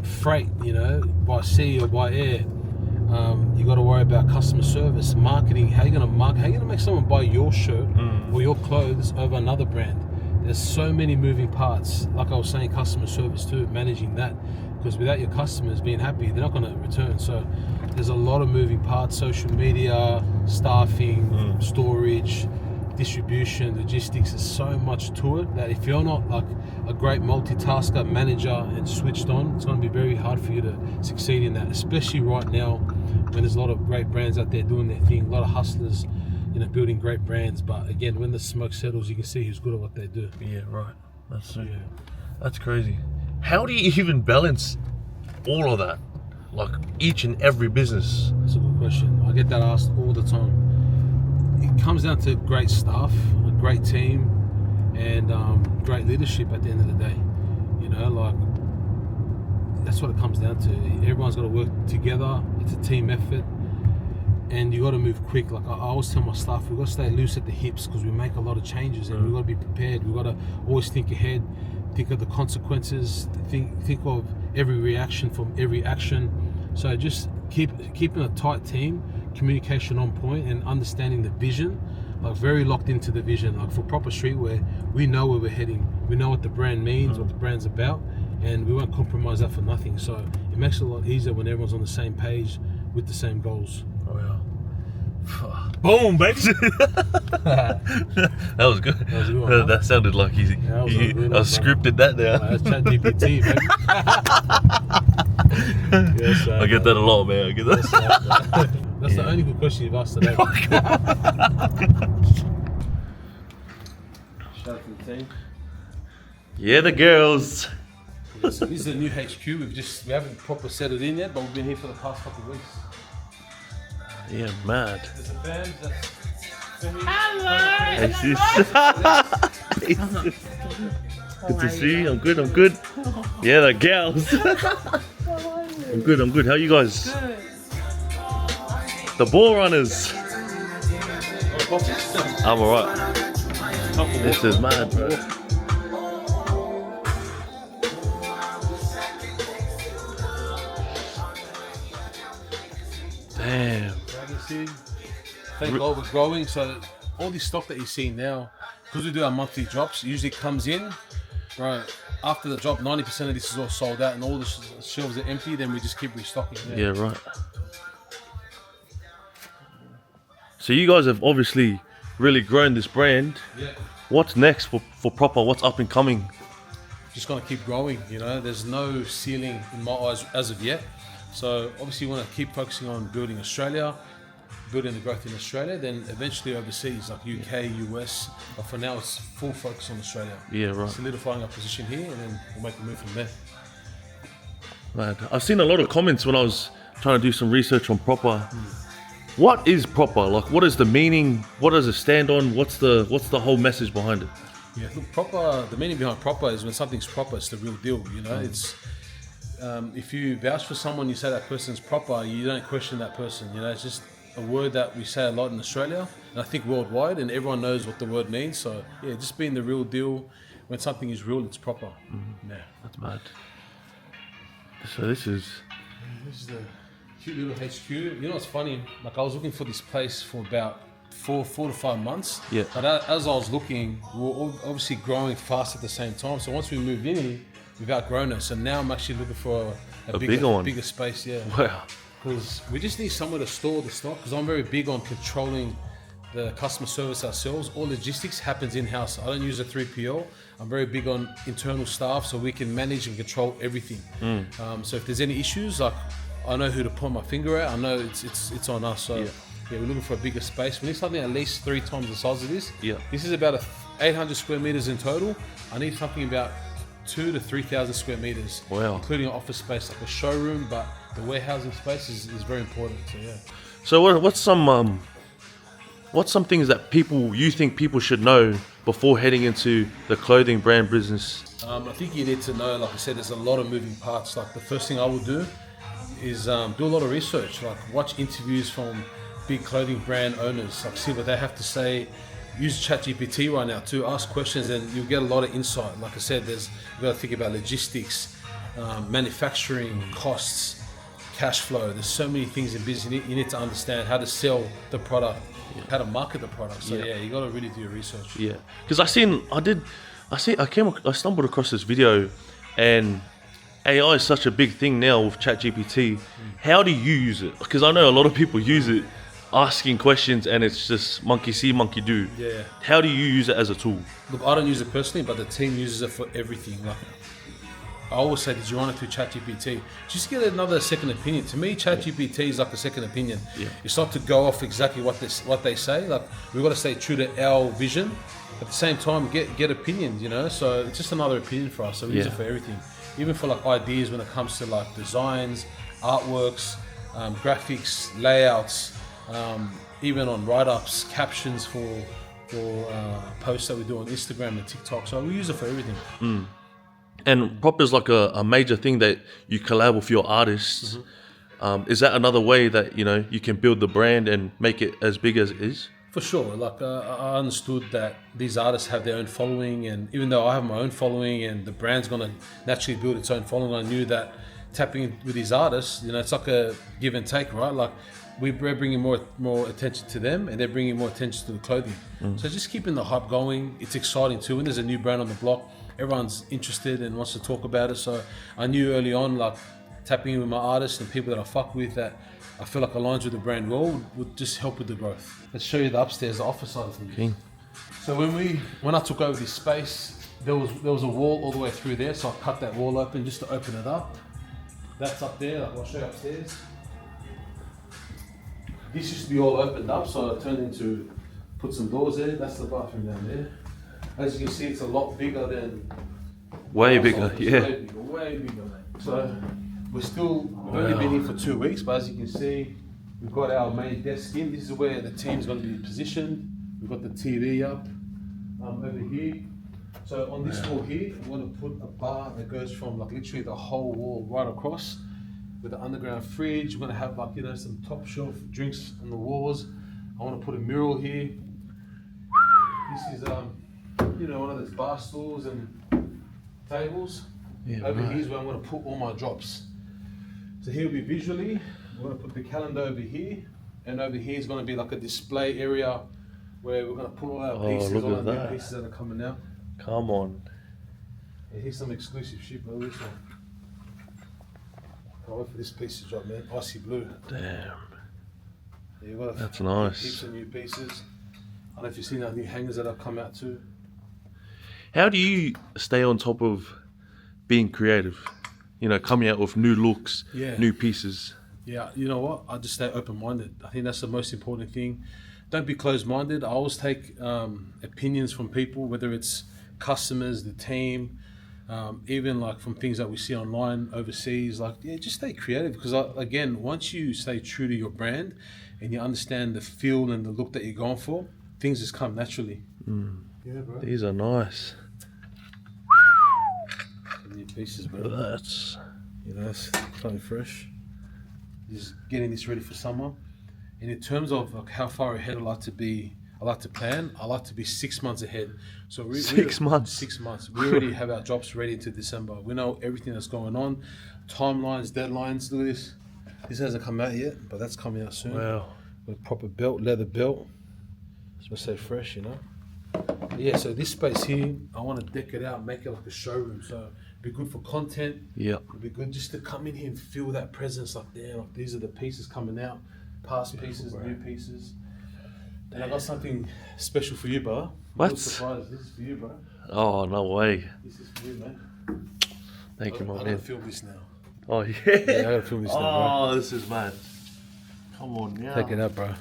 freight, you know, by sea or by air. You got to worry about customer service, marketing. How you gonna make someone buy your shirt or your clothes over another brand? There's so many moving parts. Like I was saying, customer service too, managing that, because without your customers being happy, they're not going to return. So there's a lot of moving parts: social media, staffing, storage, distribution, logistics. There's so much to it that if you're not like a great multitasker, manager, and switched on, it's going to be very hard for you to succeed in that, especially right now when there's a lot of great brands out there doing their thing, a lot of hustlers, you know, building great brands. But again, when the smoke settles, you can see who's good at what they do. Yeah, right. That's so That's crazy. How do you even balance all of that, like each and every business? That's a good question. I get that asked all the time. It comes down to great staff, a great team, and great leadership at the end of the day. You know, like, that's what it comes down to. Everyone's got to work together. It's a team effort, and you got to move quick. Like, I always tell my staff, we've got to stay loose at the hips, because we make a lot of changes, and we've got to be prepared. We've got to always think ahead, think of the consequences, think of every reaction from every action. So just keeping a tight team, communication on point, and understanding the vision, like very locked into the vision. Like, for Proper Streetwear, we know where we're heading, we know what the brand means, what the brand's about, and we won't compromise that for nothing. So it makes it a lot easier when everyone's on the same page, with the same goals. Oh yeah. Boom, baby. That was good. That was a good one, huh? That sounded like that was a good one, I scripted that there. That's ChatGPT, baby. Yes, I get that a lot, man. I get that. That's the only good question you've asked today. Shout out to the team. Yeah, the girls. This is the new HQ. We haven't properly settled in yet, but we've been here for the past couple of weeks. Yeah, mad. There's a band that's Good to see you. I'm good. Yeah, the gals. I'm good. How you guys? Good. The ball runners. I'm alright. This is mad, bro. Damn. Thank God we're growing. So all this stock that you're seeing now, because we do our monthly drops, it usually comes in. Right after the drop, 90% of this is all sold out, and all the shelves are empty. Then we just keep restocking. Yeah, right. So you guys have obviously really grown this brand. Yeah. What's next for Proper? What's up and coming? Just gonna keep growing. You know, there's no ceiling in my eyes as of yet. So obviously, we want to keep focusing on building Australia, building the growth in Australia, then eventually overseas, like UK, US. But for now, it's full focus on Australia. Yeah, right. Solidifying our position here, and then we'll make a move from there. Man, I've seen a lot of comments when I was trying to do some research on Proper. What is Proper? Like, what is the meaning? What does it stand on? What's the whole message behind it? Yeah, look, proper. The meaning behind proper is when something's proper, it's the real deal. You know, it's if you vouch for someone, you say that person's proper. You don't question that person. You know, it's just a word that we say a lot in Australia, and I think worldwide, and everyone knows what the word means. So yeah, just being the real deal. When something is real, it's proper. Yeah, That's mad. So this is the cute little HQ. You know what's funny? Like I was looking for this place for about four to 5 months. Yeah. But as I was looking, we were obviously growing fast at the same time. So once we moved in here, we've outgrown it. So now I'm actually looking for a bigger one. bigger space. Yeah. wow. Because we just need somewhere to store the stock. Because I'm very big on controlling the customer service ourselves. All logistics happens in-house. I don't use a 3PL. I'm very big on internal staff, so we can manage and control everything. So if there's any issues, like I know who to point my finger at. I know it's on us. So yeah, we're looking for a bigger space. We need something at least 3 times the size of this. Yeah. This is about 800 square meters in total. I need something about 2,000 to 3,000 square meters, Wow. including an office space, like a showroom. But the warehousing space is very important. So yeah. So what's some things that you think people should know before heading into the clothing brand business? I think you need to know, like I said, there's a lot of moving parts. Like the first thing I would do is do a lot of research, like watch interviews from big clothing brand owners, like see what they have to say. Use ChatGPT right now to ask questions, and you'll get a lot of insight. Like I said, you've got to think about logistics, manufacturing, costs, cash flow. There's so many things in business. You need to understand how to sell the product, how to market the product. So yeah, you got to really do your research. Yeah, because I stumbled across this video, and AI is such a big thing now with ChatGPT. How do you use it? Because I know a lot of people use it, asking questions, and it's just monkey see, monkey do. Yeah. How do you use it as a tool? Look, I don't use it personally, but the team uses it for everything. Like I always say, did you run it through ChatGPT? Just get another second opinion. To me, ChatGPT is like a second opinion. Yeah. It's not to go off exactly what they say. Like we've got to stay true to our vision. At the same time, get opinions. You know, so it's just another opinion for us. So we use it for everything, even for like ideas when it comes to like designs, artworks, graphics, layouts. Even on write-ups, captions for posts that we do on Instagram and TikTok. So we use it for everything. And Proper is like a major thing that you collab with your artists. Is that another way that you can build the brand and make it as big as it is? For sure. Like I understood that these artists have their own following, and even though I have my own following and the brand's gonna naturally build its own following, I knew that tapping in with these artists, it's like a give and take, right? Like we're bringing more attention to them, and they're bringing more attention to the clothing. So just keeping the hype going. It's exciting too. When there's a new brand on the block, everyone's interested and wants to talk about it. So I knew early on, like tapping in with my artists and people that I fuck with, that I feel like aligns with the brand well, would just help with the growth. Let's show you the upstairs, the office side of things. Okay. So when I took over this space, there was a wall all the way through there, so I cut that wall open just to open it up. That's up there, like I'll show you upstairs. This used to be all opened up, so I turned into, put some doors there. That's the bathroom down there. As you can see, it's a lot bigger than... Way bigger, yeah. Way bigger, mate. So we've only been here for 2 weeks, but as you can see, we've got our main desk in. This is where the team's going to be positioned. We've got the TV up over here. So on this wall here, I'm going to put a bar that goes from like literally the whole wall right across with the underground fridge. We're going to have like, you know, some top shelf drinks on the walls. I want to put a mural here. This is, you know, one of those bar stools and tables. Yeah, Over right. here is where I'm going to put all my drops. So here will be visually, we're going to put the calendar over here, and over here is going to be like a display area where we're going to put all our pieces, look all at our new that. pieces that are coming out. Come on. Yeah, here's some exclusive shit, bro. This one. Can't wait for this piece to drop, man. Icy blue. Damn. Yeah, you've got That's heaps nice. of new pieces. I don't know if you've seen our new hangers that have come out too. How do you stay on top of being creative? You know, coming out with new looks, Yeah. new pieces. Yeah, you know what? I just stay open-minded. I think that's the most important thing. Don't be closed-minded. I always take opinions from people, whether it's customers, the team, even like from things that we see online, overseas. Like, yeah, just stay creative because, again, once you stay true to your brand and you understand the feel and the look that you're going for, things just come naturally. Yeah, bro. These are nice. New pieces, bro. That's... You know, it's something fresh. Just getting this ready for summer. And in terms of like how far ahead I like to plan. I like to be 6 months ahead. So 6 months. 6 months. We already have our drops ready into December. We know everything that's going on, timelines, deadlines. Look at this. This hasn't come out yet, but that's coming out soon. Wow. With a proper belt, leather belt. Supposed to stay fresh, you know. But yeah. So this space here, I want to deck it out, make it like a showroom. So be good for content. Yep. It'd be good just to come in here and feel that presence. Like, damn, like these are the pieces coming out, past pieces, new pieces. And I got something special for you, brother. What? Real surprise. This is for you, bro. Oh, no way. This is for you, man. Thank you, my I gotta man. film this now. Oh, yeah. Yeah, I gotta film this now, Oh, this is mad. Come on now. bro. Take it out, bro.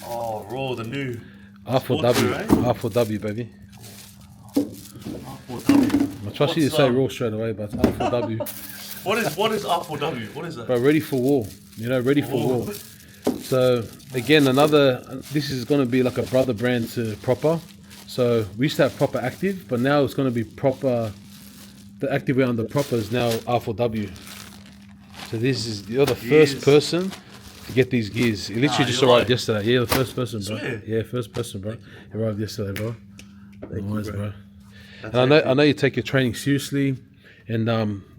Oh, raw, the new. R4W, Sports, eh? R4W, baby. R4W. I trust you to What's, say raw straight away, but R4W. What is R4W? What is that? Bro, ready for war. You know, ready for War. war. So again, this is going to be like a brother brand to Proper. So we used to have Proper Active, but now it's going to be Proper. The active wear under Proper is now R4W. So you're the first Gears. person to get these gears. He literally just you're arrived like- yesterday. Yeah, the first person, bro. Swear. Yeah, first person, bro. He arrived yesterday, bro. Nice, bro. bro. That's And I it. know you take your training seriously, and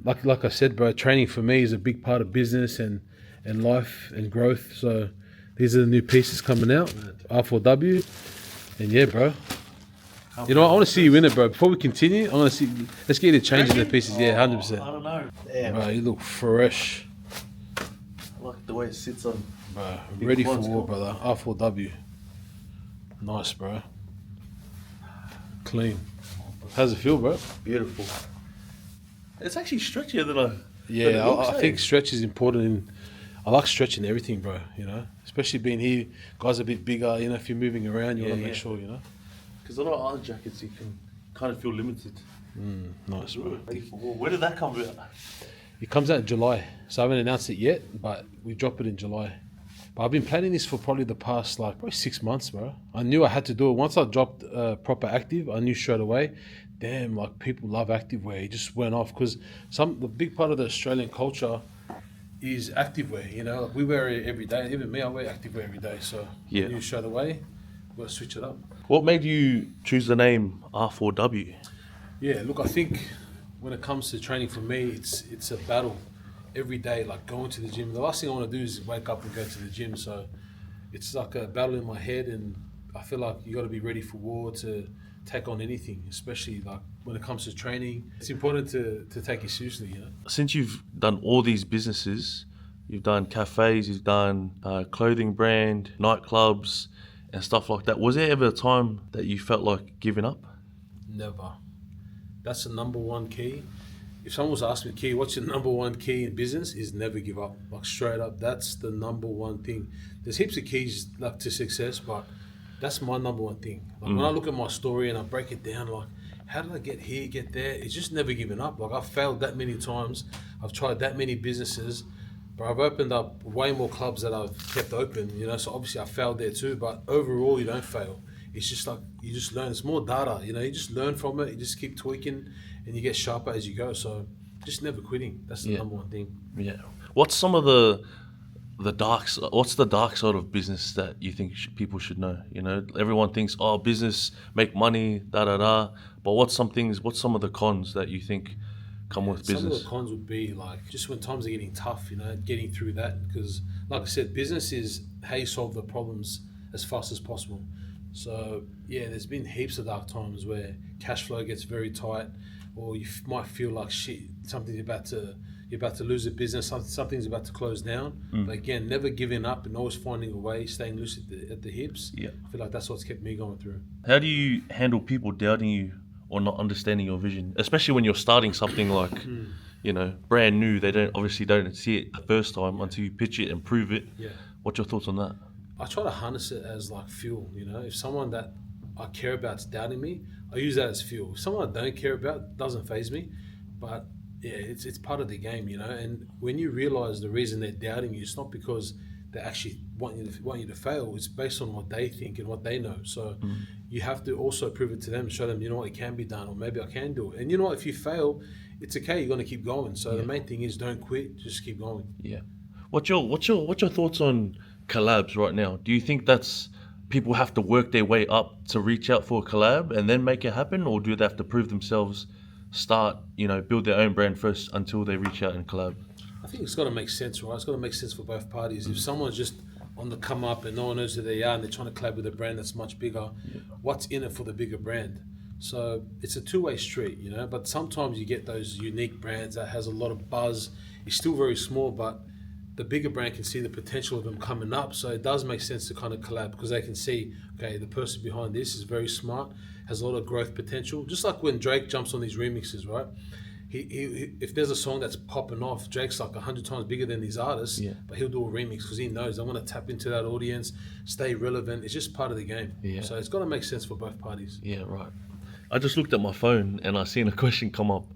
like I said, bro, training for me is a big part of business and life and growth. So these are the new pieces coming out, R4W, and yeah, bro. You know what? I want to see you in it, bro. Before we continue, I want to see. Let's get you changing the pieces. Yeah, 100%. I don't know. Damn. Bro, you look fresh, I like the way it sits on. bro. Big Ready for quads, war, cool. brother. R4W. Nice, bro. Clean. How's it feel, bro? Beautiful. It's actually stretchier than I. Yeah, than it looks, I think stretch is important. I like stretching everything, bro. You know, especially being here, guys are a bit bigger. You know, if you're moving around, you want to make sure, you know. Because a lot of other jackets you can kind of feel limited. Nice, bro. Ready for war. Where did that come from? It comes out in July, so I haven't announced it yet, but we drop it in July. But I've been planning this for probably the past probably 6 months, bro. I knew I had to do it. Once I dropped Proper Active, I knew straight away, damn, like people love activewear. It just went off because the big part of the Australian culture is activewear. You know, like we wear it every day. Even me, I wear activewear every day. So Yeah. I knew straight away, we'll switch it up. What made you choose the name R4W? Yeah, look, I think when it comes to training for me, it's a battle every day, like going to the gym. The last thing I want to do is wake up and go to the gym. So it's like a battle in my head, and I feel like you got to be ready for war to take on anything, especially like when it comes to training. It's important to take it seriously, you know. Since you've done all these businesses, you've done cafes, you've done clothing brand, nightclubs, and stuff like that. Was there ever a time that you felt like giving up? Never. That's the number one key. If someone was asking me, Key, what's your number one key in business? Is never give up. Like straight up, that's the number one thing. There's heaps of keys like to success, but that's my number one thing. Like when I look at my story and I break it down, like how did I get here, get there? It's just never giving up. Like I've failed that many times. I've tried that many businesses, but I've opened up way more clubs that I've kept open, you know, so obviously I failed there too, but overall you don't fail. It's just like, you just learn. It's more data, you know, you just learn from it, you just keep tweaking and you get sharper as you go. So just never quitting. That's the number one thing. Yeah. What's some of the what's the dark side of business that you think people should know? You know, everyone thinks, oh, business, make money, da. But what's some of the cons that you think come with business? Some of the cons would be like just when times are getting tough, you know, getting through that. Because like I said, business is how you solve the problems as fast as possible. So yeah, there's been heaps of dark times where cash flow gets very tight, or you might feel like shit, you're about to lose a business, something's about to close down. But again, never giving up and always finding a way, staying loose at the hips. Yeah. I feel like that's what's kept me going through. How do you handle people doubting you or not understanding your vision, especially when you're starting something like, you know, brand new? They don't see it the first time until you pitch it and prove it. Yeah. What's your thoughts on that? I try to harness it as like fuel, you know. If someone that I care about's doubting me, I use that as fuel. If someone I don't care about doesn't faze me, but yeah, it's part of the game, you know. And when you realize the reason they're doubting you, it's not because they actually want you to fail. It's based on what they think and what they know. So you have to also prove it to them, show them, you know what, it can be done, or maybe I can do it. And you know what, if you fail, it's okay. You're going to keep going. So the main thing is don't quit. Just keep going. Yeah. What's your thoughts on collabs right now? Do you think that's people have to work their way up to reach out for a collab and then make it happen, or do they have to prove themselves, build their own brand first until they reach out and collab? I think it's got to make sense, right? It's got to make sense for both parties. If someone's just on the come up and no one knows who they are and they're trying to collab with a brand that's much bigger, what's in it for the bigger brand? So it's a two-way street, you know, but sometimes you get those unique brands that has a lot of buzz. It's still very small, but the bigger brand can see the potential of them coming up. So it does make sense to kind of collab because they can see, okay, the person behind this is very smart, has a lot of growth potential. Just like when Drake jumps on these remixes, right? He if there's a song that's popping off, Drake's like 100 times bigger than these artists, but he'll do a remix because he knows I want to tap into that audience, stay relevant. It's just part of the game. Yeah. So it's got to make sense for both parties. Yeah, right. I just looked at my phone and I seen a question come up,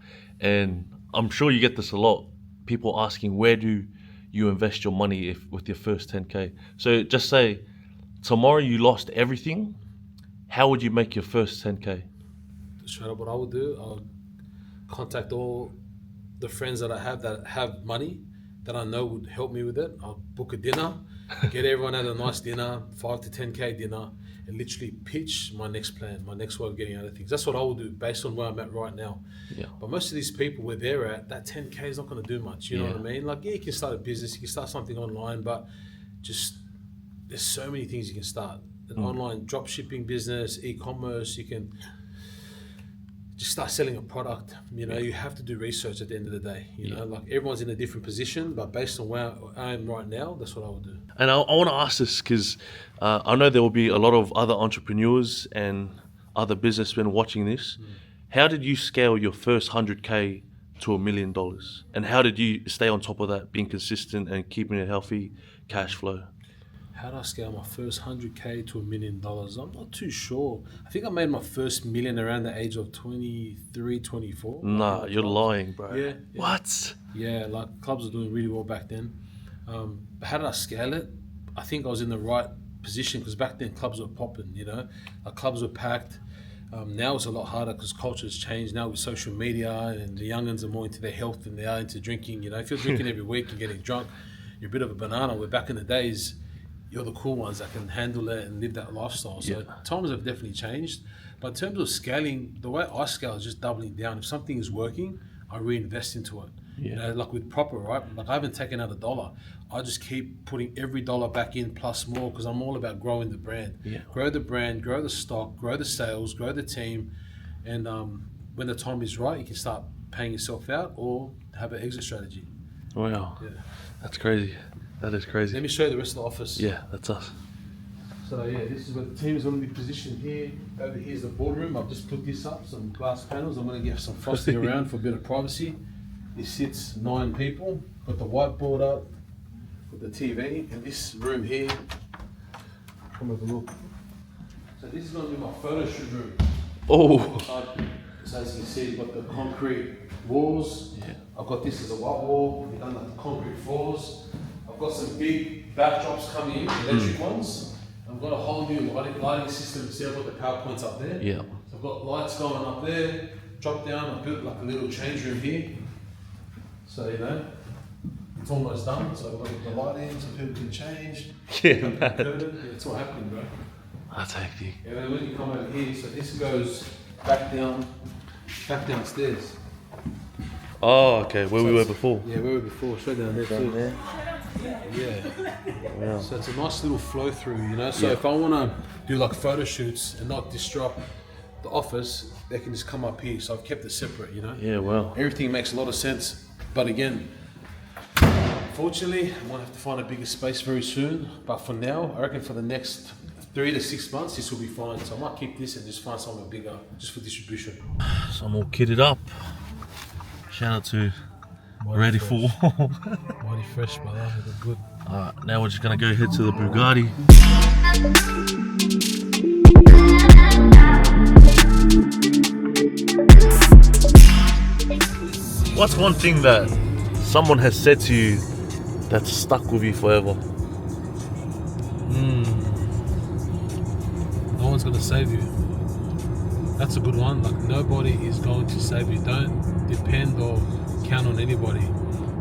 and I'm sure you get this a lot. People asking, where do you invest your money with your first 10K? So just say tomorrow you lost everything, how would you make your first 10K? Straight up, what I would do, I'll contact all the friends that I have money that I know would help me with it. I'll book a dinner, get everyone at a nice dinner, 5 to 10K dinner, and literally pitch my next plan, my next way of getting out of things. That's what I will do based on where I'm at right now. Yeah. But most of these people where they're at, that 10K is not going to do much. You know what I mean? Like, yeah, you can start a business, you can start something online, but just there's so many things you can start. An online drop shipping business, e-commerce, you can just start selling a product. You know, you have to do research at the end of the day. You know, like everyone's in a different position, but based on where I am right now, that's what I would do. And I want to ask this because I know there will be a lot of other entrepreneurs and other businessmen watching this. How did you scale your first 100K to $1 million? And how did you stay on top of that, being consistent and keeping a healthy cash flow? How did I scale my first 100K to $1 million? I'm not too sure. I think I made my first million around the age of 23, 24. Nah, you're lying, bro. Yeah. What? Yeah, like clubs were doing really well back then. But how did I scale it? I think I was in the right position because back then clubs were popping, you know. Like clubs were packed. Now it's a lot harder because culture's changed. Now with social media and the young'uns are more into their health than they are into drinking. You know, if you're drinking every week and getting drunk, you're a bit of a banana. Where back in the days, you're the cool ones that can handle it and live that lifestyle. So times have definitely changed. But in terms of scaling, the way I scale is just doubling down. If something is working, I reinvest into it. You know, like with proper, right? Like I haven't taken out a dollar. I just keep putting every dollar back in plus more because I'm all about growing the brand. Grow the brand, grow the stock, grow the sales, grow the team. And when the time is right, you can start paying yourself out or have an exit strategy. Wow. Yeah. That's crazy. That is crazy. Let me show you the rest of the office. Yeah, that's us. So yeah, this is where the team is going to be positioned here. Over here is the boardroom. I've just put this up, some glass panels. I'm going to get some frosting around for a bit of privacy. This sits 9 people. Got the whiteboard up, got the TV, and this room here. Come have a look. So this is going to be my photo shoot room. Oh. So as you can see, you've got the concrete walls. Yeah. I've got this as a white wall. We've done the concrete floors. I've got some big backdrops coming in, electric ones. I've got a whole new lighting system. See, I've got the PowerPoints up there. Yeah. So I've got lights going up there. Drop down. I built like a little change room here. So you know, it's almost done. So I've got the lighting so people can change. Yeah, man. Yeah, it's all happening, bro. That's hectic. And then when you come over here, so this goes back downstairs. Oh, okay. Where So we were it's- before. Yeah, where we were before. Straight down there Down too. there. Yeah. Wow. So it's a nice little flow through, you know. So Yeah. if I want to do like photo shoots and not disrupt the office, they can just come up here. So I've kept it separate, you know. Yeah, wow. Everything makes a lot of sense, but again, fortunately, I might have to find a bigger space very soon. But for now, I reckon for the next 3 to 6 months, this will be fine. So I might keep this and just find something bigger, just for distribution. So I'm all kitted up. Shout out to Ready for. Mighty fresh, brother. They look good. Alright, now we're just gonna go head to the Bugatti. What's one thing that someone has said to you that's stuck with you forever? No one's gonna save you. That's a good one. Like nobody is going to save you. Don't depend or count on anybody.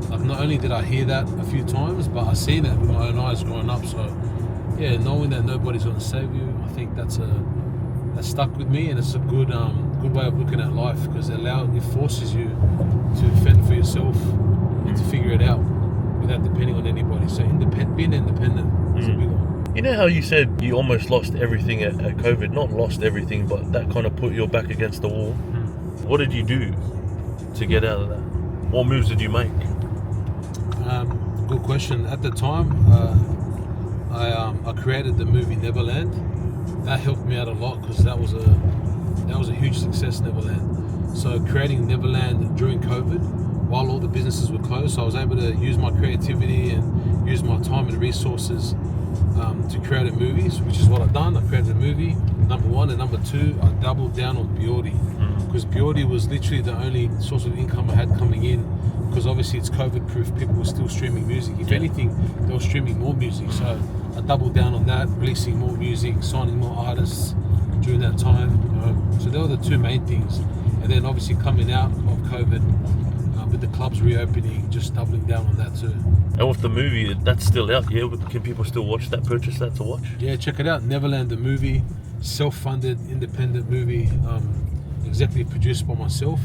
Like not only did I hear that a few times, but I seen it with my own eyes growing up. So yeah, knowing that nobody's gonna save you, I think that stuck with me, and it's a good way of looking at life because it forces you to fend for yourself and to figure it out without depending on anybody. So being independent is a big one. You know how you said you almost lost everything at COVID? Not lost everything, but that kind of put your back against the wall. What did you do to get out of that? What moves did you make? Good question. At the time, I created the movie Neverland. That helped me out a lot because that was a huge success, Neverland. So creating Neverland during COVID, while all the businesses were closed, so I was able to use my creativity and use my time and resources to create a movie, which is what I've done. I created a movie, number one, and number two, I doubled down on Bugatti because Bugatti was literally the only source of income I had coming in. Because obviously it's COVID proof, people were still streaming music. If anything, they were streaming more music. So I doubled down on that, releasing more music, signing more artists during that time. So they were the two main things. And then obviously coming out of COVID, with the clubs reopening, just doubling down on that too. And with the movie, that's still out, yeah? Can people still watch that, purchase that to watch? Yeah, check it out. Neverland, the movie, self-funded, independent movie, executive produced by myself,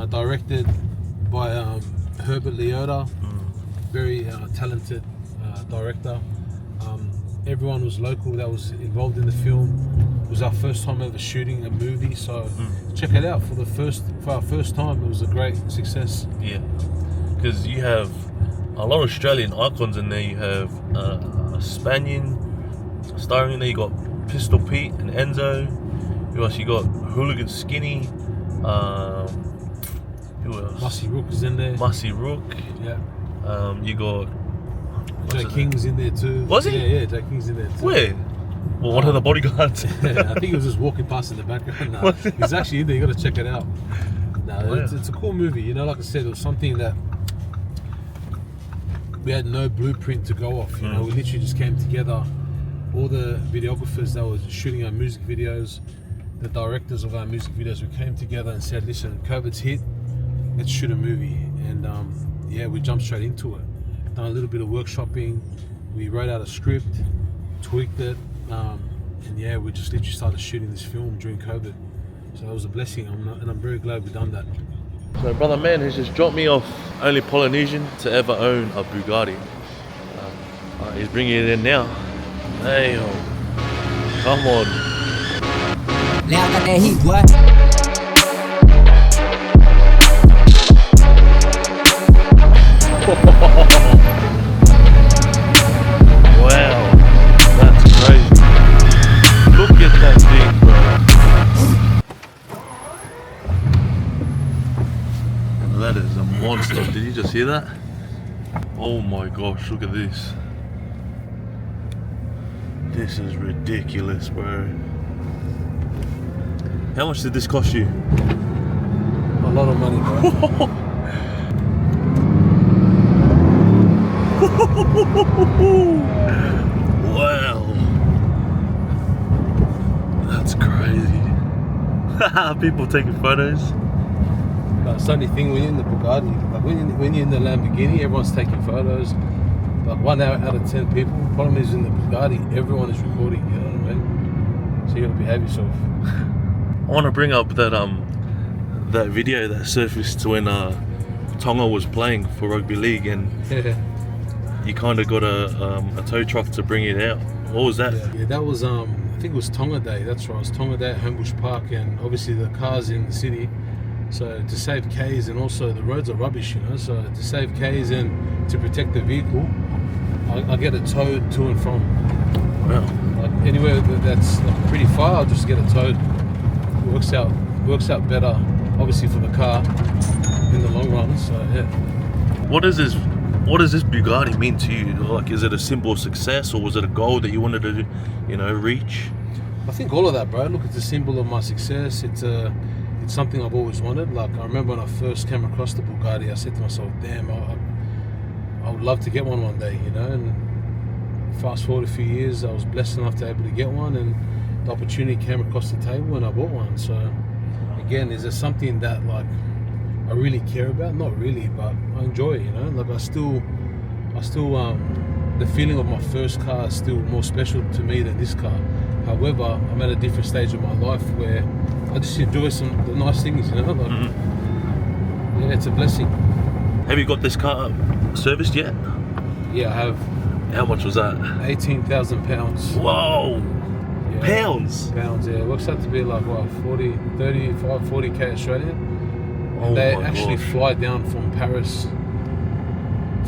directed by Herbert Leota, very talented director. Everyone was local that was involved in the film. It was our first time ever shooting a movie, so check it out. For our first time, it was a great success. Yeah, because you have a lot of Australian icons in there. You have a Spaniard starring in there. You got Pistol Pete and Enzo. Who else? You got Hooligan Skinny. Who else? Mussy Rook is in there. Mussy Rook. Yeah. You got Jay King's in there too. Was he? Yeah, Jay King's in there too. where? Well, one of the bodyguards. Yeah, I think he was just walking past in the background. No, he's actually in there. You got to check it out. No, it's a cool movie. You know, like I said, it was something that we had no blueprint to go off. You know, we literally just came together. All the videographers that were shooting our music videos, the directors of our music videos, we came together and said, "Listen, COVID's hit. Let's shoot a movie." And yeah, we jumped straight into it. Done a little bit of workshopping. We wrote out a script, tweaked it. And yeah, we just literally started shooting this film during COVID. So it was a blessing, and I'm very glad we've done that. So brother man has just dropped me off, only Polynesian to ever own a Bugatti. He's bringing it in now. Hey, come on. Now I got that heat, boy. Wow, that's crazy. Look at that thing, bro. That is a monster. Did you just hear that? Oh my gosh, look at this. This is ridiculous, bro. How much did this cost you? A lot of money, bro. Wow. That's crazy. People taking photos. It's the only thing when you're in the Bugatti, like when you're in the Lamborghini, everyone's taking photos. Like 1 out of 10 people. The problem is in the Bugatti, everyone is recording. You know what I mean? So you gotta behave yourself. I want to bring up that that video that surfaced when Tongan was playing for rugby league, and you kind of got a tow truck to bring it out. What was that? Yeah, that was I think it was Tonga Day. That's right. It was Tonga Day at Homebush Park, and obviously the cars in the city. So to save Ks, and also the roads are rubbish, you know. So to save Ks and to protect the vehicle, I get it towed to and from. Wow. Like anywhere that's like pretty far, I'll just get it towed. Works out better, obviously for the car in the long run. So yeah. What does this Bugatti mean to you? Like, is it a symbol of success, or was it a goal that you wanted to, reach? I think all of that, bro. Look, it's a symbol of my success. It's something I've always wanted. Like I remember when I first came across the Bugatti, I said to myself, "Damn, I would love to get one day," you know. And fast forward a few years, I was blessed enough to be able to get one, and the opportunity came across the table, and I bought one. So again, is there something that like I really care about? Not really, but I enjoy it, you know. Like I still the feeling of my first car is still more special to me than this car. However, I'm at a different stage of my life where I just enjoy the nice things, you know. Like, yeah, it's a blessing. Have you got this car serviced yet? Yeah, I have. How much was that? £18,000. Whoa! Yeah. Pounds? Pounds, yeah. It works out to be like, what, 40k Australian. Oh They my actually gosh. fly down from Paris,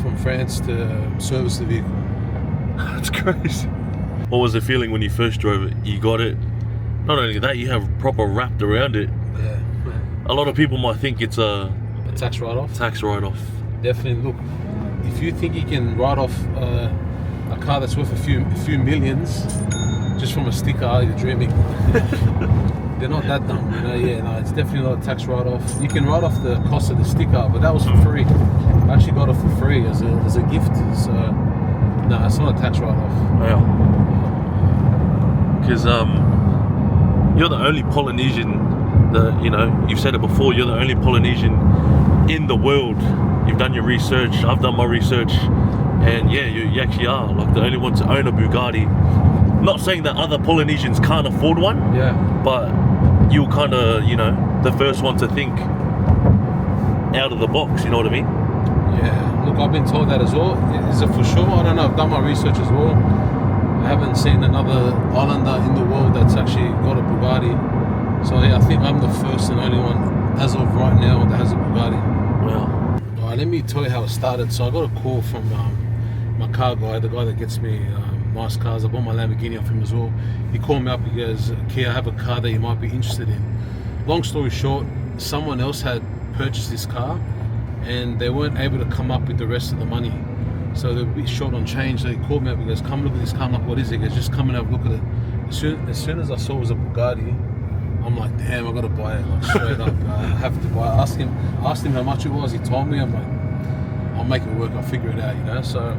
from France, to service the vehicle. That's crazy. What was the feeling when you first drove it? You got it. Not only that, you have proper wrapped around it. Yeah. A lot of people might think it's a tax write-off. Tax write-off. Definitely. Look, if you think you can write off a car that's worth a few millions just from a sticker, you're dreaming. They're not that dumb, you know. Yeah, no, it's definitely not a tax write-off. You can write off the cost of the sticker, but that was for free. I actually got it for free as a gift. So no, it's not a tax write-off. Wow. Because you're the only Polynesian that, you've said it before, you're the only Polynesian in the world. You've done your research, I've done my research, and yeah, you actually are like the only one to own a Bugatti. Not saying that other Polynesians can't afford one, Yeah. but you're kind of, the first one to think out of the box, you know what I mean? Yeah, look, I've been told that as well. Is it for sure? I don't know. I've done my research as well. I haven't seen another islander in the world that's actually got a Bugatti. So yeah, I think I'm the first and only one as of right now that has a Bugatti. Wow. All right, let me tell you how it started. So I got a call from my car guy, the guy that gets me nice cars. I bought my Lamborghini off him as well. He called me up, he goes, "Kia, I have a car that you might be interested in." Long story short, someone else had purchased this car and they weren't able to come up with the rest of the money. So they were a bit short on change. So he called me up, he goes, "Come look at this car." I'm like, "What is it?" He goes, "Just come and have a look at it." As soon as I saw it was a Bugatti, I'm like, "Damn, I gotta buy it." Like straight up, I have to buy it. I asked him how much it was. He told me. I'm like, "I'll make it work. I'll figure it out," you know. So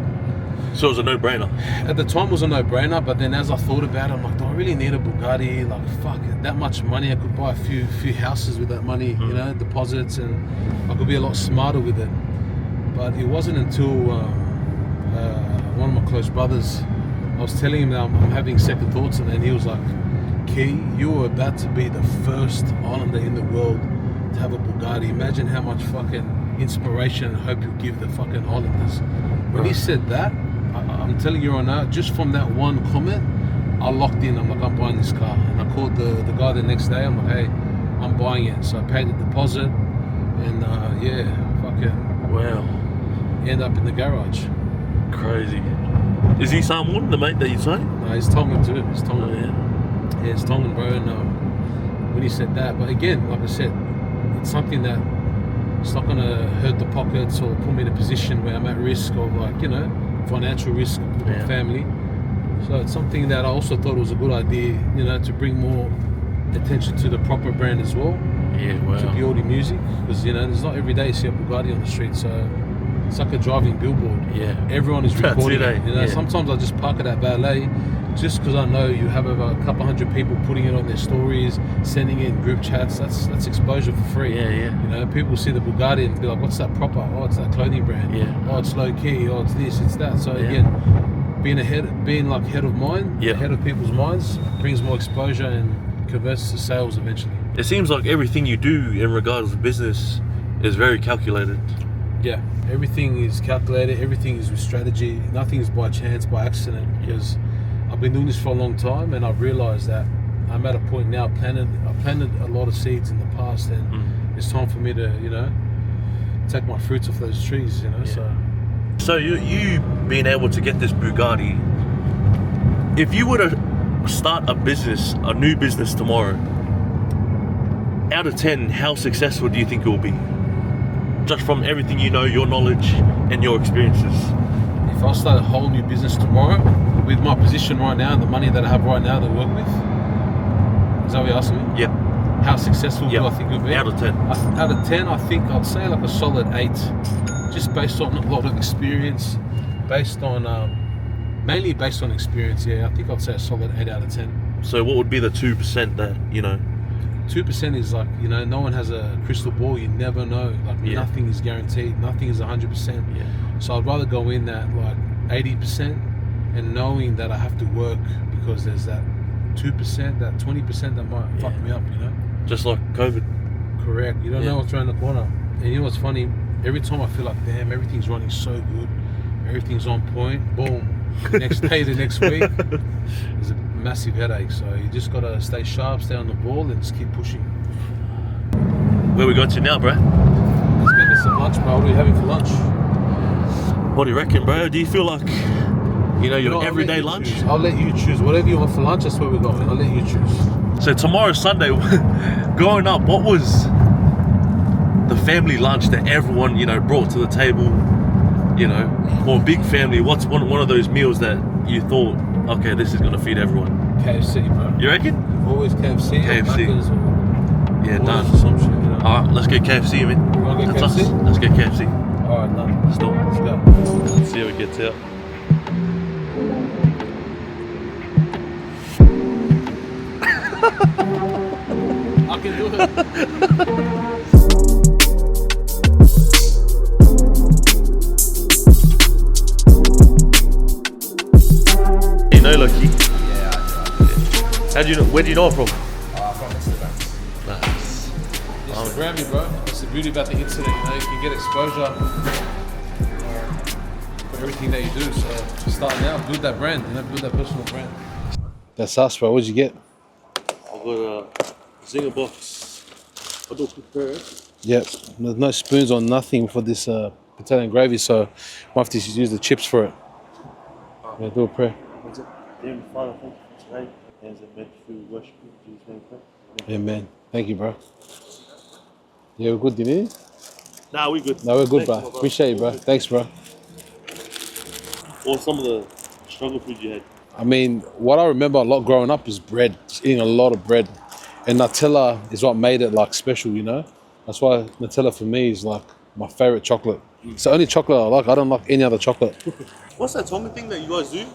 it was a no-brainer. at the time it was a no-brainer, but then as I thought about it, I'm like, do I really need a Bugatti? Like, fuck, that much money, I could buy a few houses with that money, you know, deposits, and I could be a lot smarter with it. But it wasn't until one of my close brothers, I was telling him that I'm having second thoughts, and then he was like, "Key, you are about to be the first islander in the world to have a Bugatti. Imagine how much fucking inspiration and hope you give the fucking islanders." When he said that, I'm telling you right now, just from that one comment, I locked in. I'm like, I'm buying this car. And I called the guy the next day. I'm like, "Hey, I'm buying it." So I paid the deposit, and yeah, fucking. Wow. end up in the garage. Crazy. Is he Samoan, the mate that you say? No, he's Tongan too. He's Tongan. Oh, yeah. Yeah, it's Tongan, bro. And when he said that, but again, like I said, it's something that it's not gonna hurt the pockets or put me in a position where I'm at risk of, like, you know, financial risk with my family. So it's something that I also thought was a good idea, you know, to bring more attention to the proper brand as well. Yeah, wow. To Bugatti music, because, you know, there's not every day you see a Bugatti on the street, so it's like a driving billboard. Yeah. Everyone is recording. That's it, you know, yeah. Sometimes I just park it at valet, just because I know you have over a couple hundred people putting it on their stories, sending it in group chats. That's exposure for free. Yeah, yeah. You know, people see the Bugatti and be like, "What's that proper? Oh, it's that clothing brand. Yeah. Oh, it's Lowkee. Oh, it's this, it's that." So Yeah. again, being like head of mind, Yeah. head of people's minds, brings more exposure and converts to sales eventually. It seems like everything you do in regards to business is very calculated. Yeah, everything is calculated, everything is with strategy, nothing is by chance, by accident, because I've been doing this for a long time and I've realised that I'm at a point now, I planted a lot of seeds in the past, and it's time for me to, you know, take my fruits off those trees, you know. So you being able to get this Bugatti, if you were to start a new business tomorrow, out of 10, how successful do you think it will be? Just from everything you know, your knowledge and your experiences. If I start a whole new business tomorrow, with my position right now and the money that I have right now to work with, is that what you're asking me? Yeah. How successful do I think it will be? Out of 10. Out of 10, I think I'd say like a solid 8, just based on a lot of experience, mainly based on experience. Yeah, I think I'd say a solid 8 out of 10. So what would be the 2% that, you know? 2% is like, you know, no one has a crystal ball. You never know. Like, nothing is guaranteed. Nothing is 100%. Yeah. So I'd rather go in at like 80% and knowing that I have to work, because there's that 2%, that 20% that might fuck me up, you know? Just like COVID. Correct. You don't know what's around the corner. And you know what's funny? Every time I feel like, damn, everything's running so good, everything's on point, boom. The next day, the next week, there's a massive headache. So you just gotta stay sharp, stay on the ball, and just keep pushing. Where we got to now, bro? Let's get some lunch, bro. What are we having for lunch? What do you reckon, bro? Do you feel like, you know, your everyday lunch? I'll let you choose. Whatever you want for lunch, that's where we're going. I'll let you choose. So tomorrow's Sunday. Growing up, what was the family lunch that everyone, you know, brought to the table? You know, for a big family, what's one of those meals that you thought, okay, this is gonna feed everyone? KFC, bro. You reckon? Always KFC. KFC. Or Macca's or Yeah, done. some shit, you know. Alright, let's get KFC, man. You wanna get That's KFC? us. Let's get KFC. Alright, done. Let's do it. Let's go. Let's see how it gets out. I can do it. You know Lowkee? Yeah, I do. How do you know? Where do you know it from? From Instagram. Nice. Instagram me, bro. That's the beauty about the internet. You know, you can get exposure for everything that you do. So start now, build that brand. You know, build that personal brand. That's us, bro. What'd you get? I've got a zinger box. I do prepare. Yep. There's no spoons or nothing for this potato and gravy, so might have to use the chips for it. Yeah, do a prayer. What's it? Dear Father, thank you for today. As a meant to worship you, in Jesus' name we pray. Amen. Thank you, bro. Yeah, we're good, didn't you? Nah, we good. No, we're good, Thanks, bro. my brother. Appreciate you, bro. Thanks, bro. Or some of the struggle food you had. I mean, what I remember a lot growing up is bread. Just eating a lot of bread. And Nutella is what made it like special, you know? That's why Nutella for me is like my favorite chocolate. It's the only chocolate I like. I don't like any other chocolate. What's that Tongan thing that you guys do?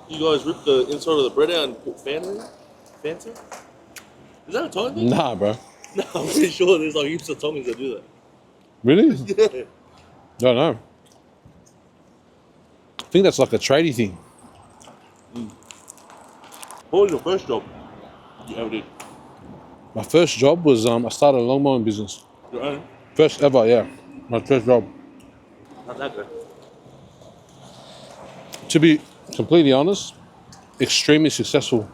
You guys rip the inside of the bread out and put Fanta in it? Fanta? Is that a Tongan thing? Nah, bro. No, I'm pretty sure there's like heaps of Tongans that do that. Really? Yeah. Don't know. I think that's like a tradie thing. What was your first job you ever did? My first job was I started a long mowing business. Your own? First ever, yeah. My first job. How'd that go? To be completely honest, extremely successful.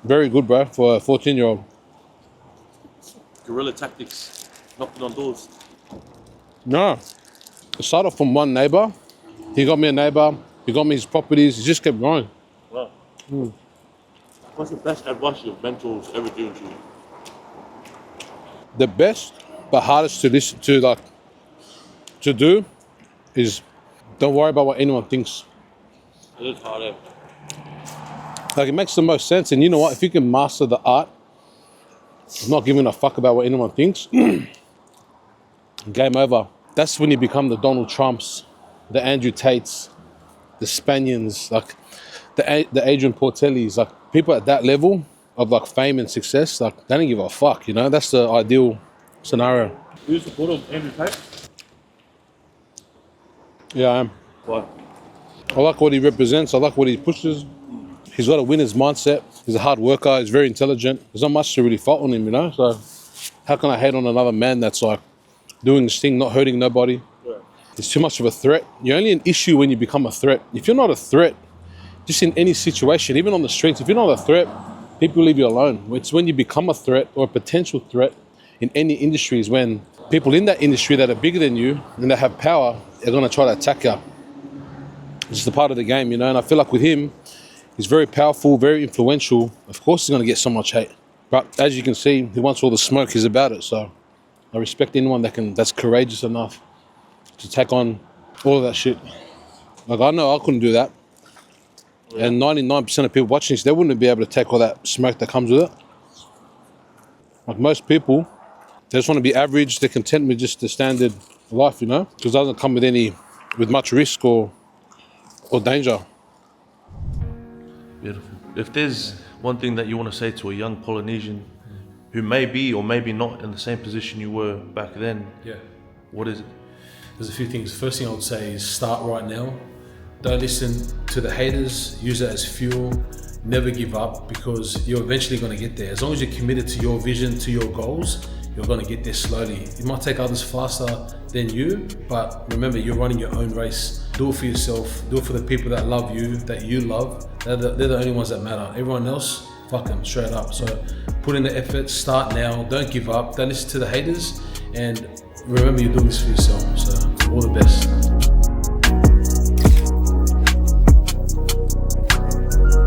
Very good, bro, for a 14-year-old. Guerrilla tactics, knocking on doors. No. It started off from one neighbor. He got me a neighbor. He got me his properties. He just kept growing. Wow. What's the best advice your mentors ever given to you? The best, but hardest to listen to, like, to do, is don't worry about what anyone thinks. It is hard, eh? Like, it makes the most sense. And you know what? If you can master the art of not giving a fuck about what anyone thinks, game over. That's when you become the Donald Trumps, the Andrew Tates, the Spaniards, like the Adrian Portellis, like people at that level of like fame and success, like they don't give a fuck, you know? That's the ideal scenario. Are you a supporter of Andrew Tate? Yeah, I am. Why? I like what he represents. I like what he pushes. He's got a winner's mindset. He's a hard worker. He's very intelligent. There's not much to really fault on him, you know? So how can I hate on another man that's like doing his thing, not hurting nobody? Yeah. He's too much of a threat. You're only an issue when you become a threat. If you're not a threat, just in any situation, even on the streets, if you're not a threat, people leave you alone. It's when you become a threat or a potential threat in any industry is when people in that industry that are bigger than you and that have power are going to try to attack you. It's just a part of the game, you know? And I feel like with him, he's very powerful, very influential. Of course he's going to get so much hate. But as you can see, he wants all the smoke. He's about it. So I respect anyone that's courageous enough to take on all of that shit. Like, I know I couldn't do that. Yeah. And 99% of people watching this, they wouldn't be able to take all that smoke that comes with it. Like most people, they just want to be average. They're content with just the standard life, you know? Because it doesn't come with much risk or danger. Beautiful. If there's one thing that you want to say to a young Polynesian who may be or maybe not in the same position you were back then, Yeah. what is it? There's a few things. First thing I would say is start right now. Don't listen to the haters. Use it as fuel. Never give up, because you're eventually going to get there. As long as you're committed to your vision, to your goals, you're going to get there slowly. It might take others faster than you, but remember, you're running your own race. Do it for yourself. Do it for the people that love you, that you love. They're the only ones that matter. Everyone else, fuck them, straight up. So put in the effort, start now, don't give up, don't listen to the haters, and remember, you're doing this for yourself. So all the best.